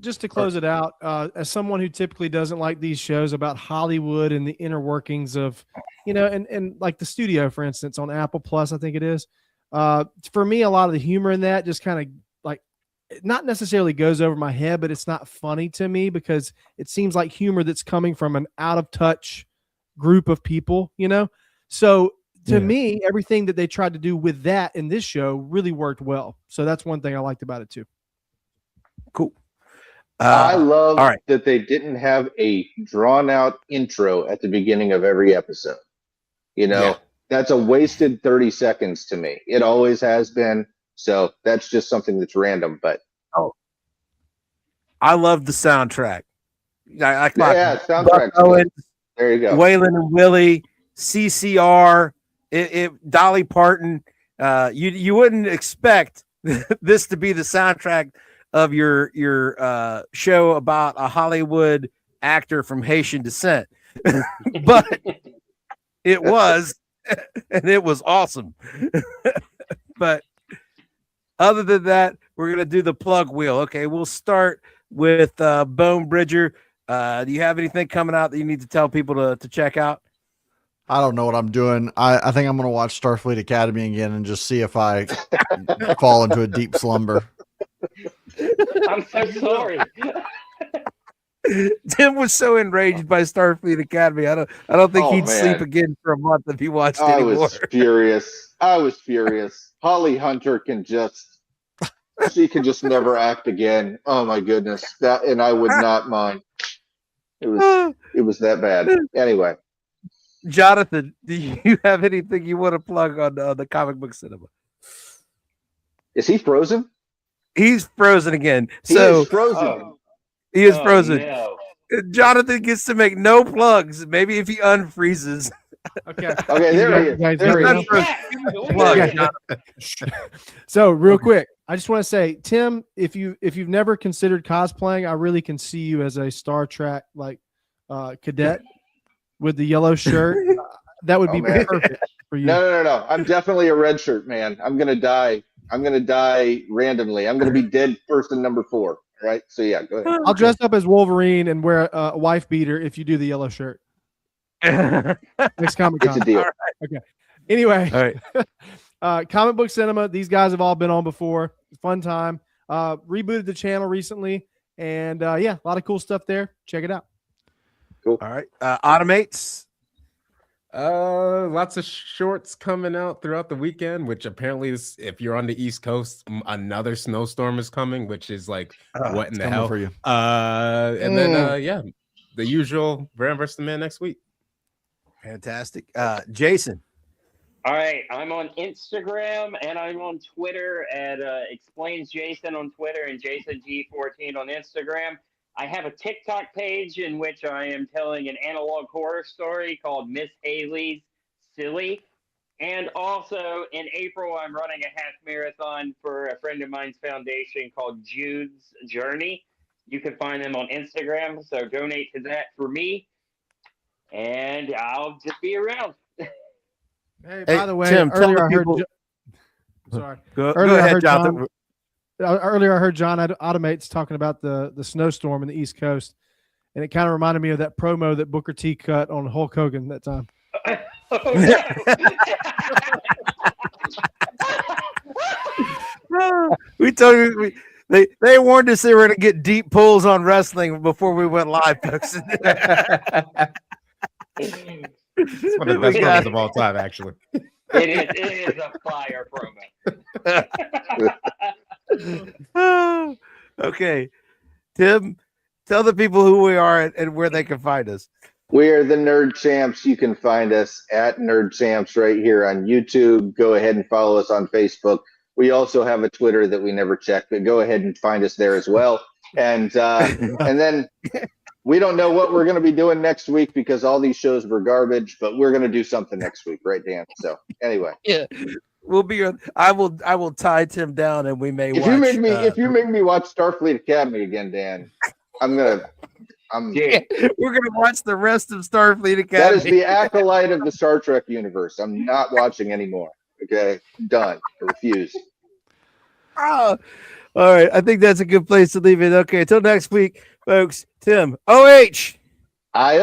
Just to close it out, as someone who typically doesn't like these shows about Hollywood and the inner workings of, and like the studio, for instance, on Apple Plus, I think it is. For me, a lot of the humor in that just kind of not necessarily goes over my head, but it's not funny to me because it seems like humor that's coming from an out of touch group of people, So to me, everything that they tried to do with that in this show really worked well. So that's one thing I liked about it too. Cool. I love that they didn't have a drawn out intro at the beginning of every episode. That's a wasted 30 seconds to me. It always has been. So that's just something that's random, but I love the soundtrack. Soundtrack. There you go. Waylon and Willie, CCR, Dolly Parton. You wouldn't expect this to be the soundtrack of your show about a Hollywood actor from Haitian descent, but it was, and it was awesome. But other than that, we're gonna do the plug wheel. Okay, we'll start with Bone Bridger. Do you have anything coming out that you need to tell people to check out? I don't know what I'm doing. I think I'm going to watch Starfleet Academy again and just see if I fall into a deep slumber. I'm so sorry. Tim was so enraged by Starfleet Academy. I don't think he'd sleep again for a month if he watched anymore. I was furious. Holly Hunter she can just never act again. Oh my goodness. And I would not mind. It was that bad. Anyway. Jonathan, do you have anything you want to plug on the comic book cinema? Is he frozen? He's frozen again. He is frozen. He is frozen. No. Jonathan gets to make no plugs. Maybe if he unfreezes. Okay, there he is. There he is. So real quick, I just want to say, Tim, if you've never considered cosplaying, I really can see you as a Star Trek cadet with the yellow shirt. That would be perfect for you. No. I'm definitely a red shirt man. I'm gonna die randomly. I'm gonna be dead first in number 4. right? So yeah, go ahead. I'll dress up as Wolverine and wear a wife beater if you do the yellow shirt. Next Comic It's a Con. deal. Okay. Anyway, All right. Comic Book Cinema. These guys have all been on before. Fun time. Rebooted the channel recently, and yeah, a lot of cool stuff there. Check it out. All right. Automates. Lots of shorts coming out throughout the weekend, which apparently is, if you're on the East Coast, another snowstorm is coming, which is like what in the hell for you. And then yeah, the usual Brand versus the Man next week. Fantastic. Jason. All right, I'm on Instagram and I'm on Twitter at Explains Jason on Twitter and JasonG14 on Instagram. I have a TikTok page in which I am telling an analog horror story called Miss Haley's Silly. And also in April, I'm running a half marathon for a friend of mine's foundation called Jude's Journey. You can find them on Instagram, so donate to that for me. And I'll just be around. Hey, by the way, Tim, earlier tell I the heard. people- Sorry. Go Earlier I ahead, heard Jonathan. Earlier, I heard John Automates talking about the snowstorm in the East Coast, and it kind of reminded me of that promo that Booker T cut on Hulk Hogan that time. We told you they warned us they were going to get deep pulls on wrestling before we went live, folks. It's one of the best promos of all time, actually. It is a fire promo. Okay, Tim, tell the people who we are and where they can find us. We are the Nerd Champs. You can find us at Nerd Champs right here on YouTube. Go ahead and follow us on Facebook. We also have a Twitter that we never check, but go ahead and find us there as well. And then we don't know what we're going to be doing next week because all these shows were garbage, but we're going to do something next week, right, Dan? So anyway, Yeah, we'll be. I will tie Tim down, and we may. if you make me watch Starfleet Academy again, Dan, Yeah. we're gonna watch the rest of Starfleet Academy. that is the acolyte of the Star Trek universe. I'm not watching anymore. Okay, done. I refuse. Oh, all right. I think that's a good place to leave it. Okay, until next week, folks. Tim, OH. I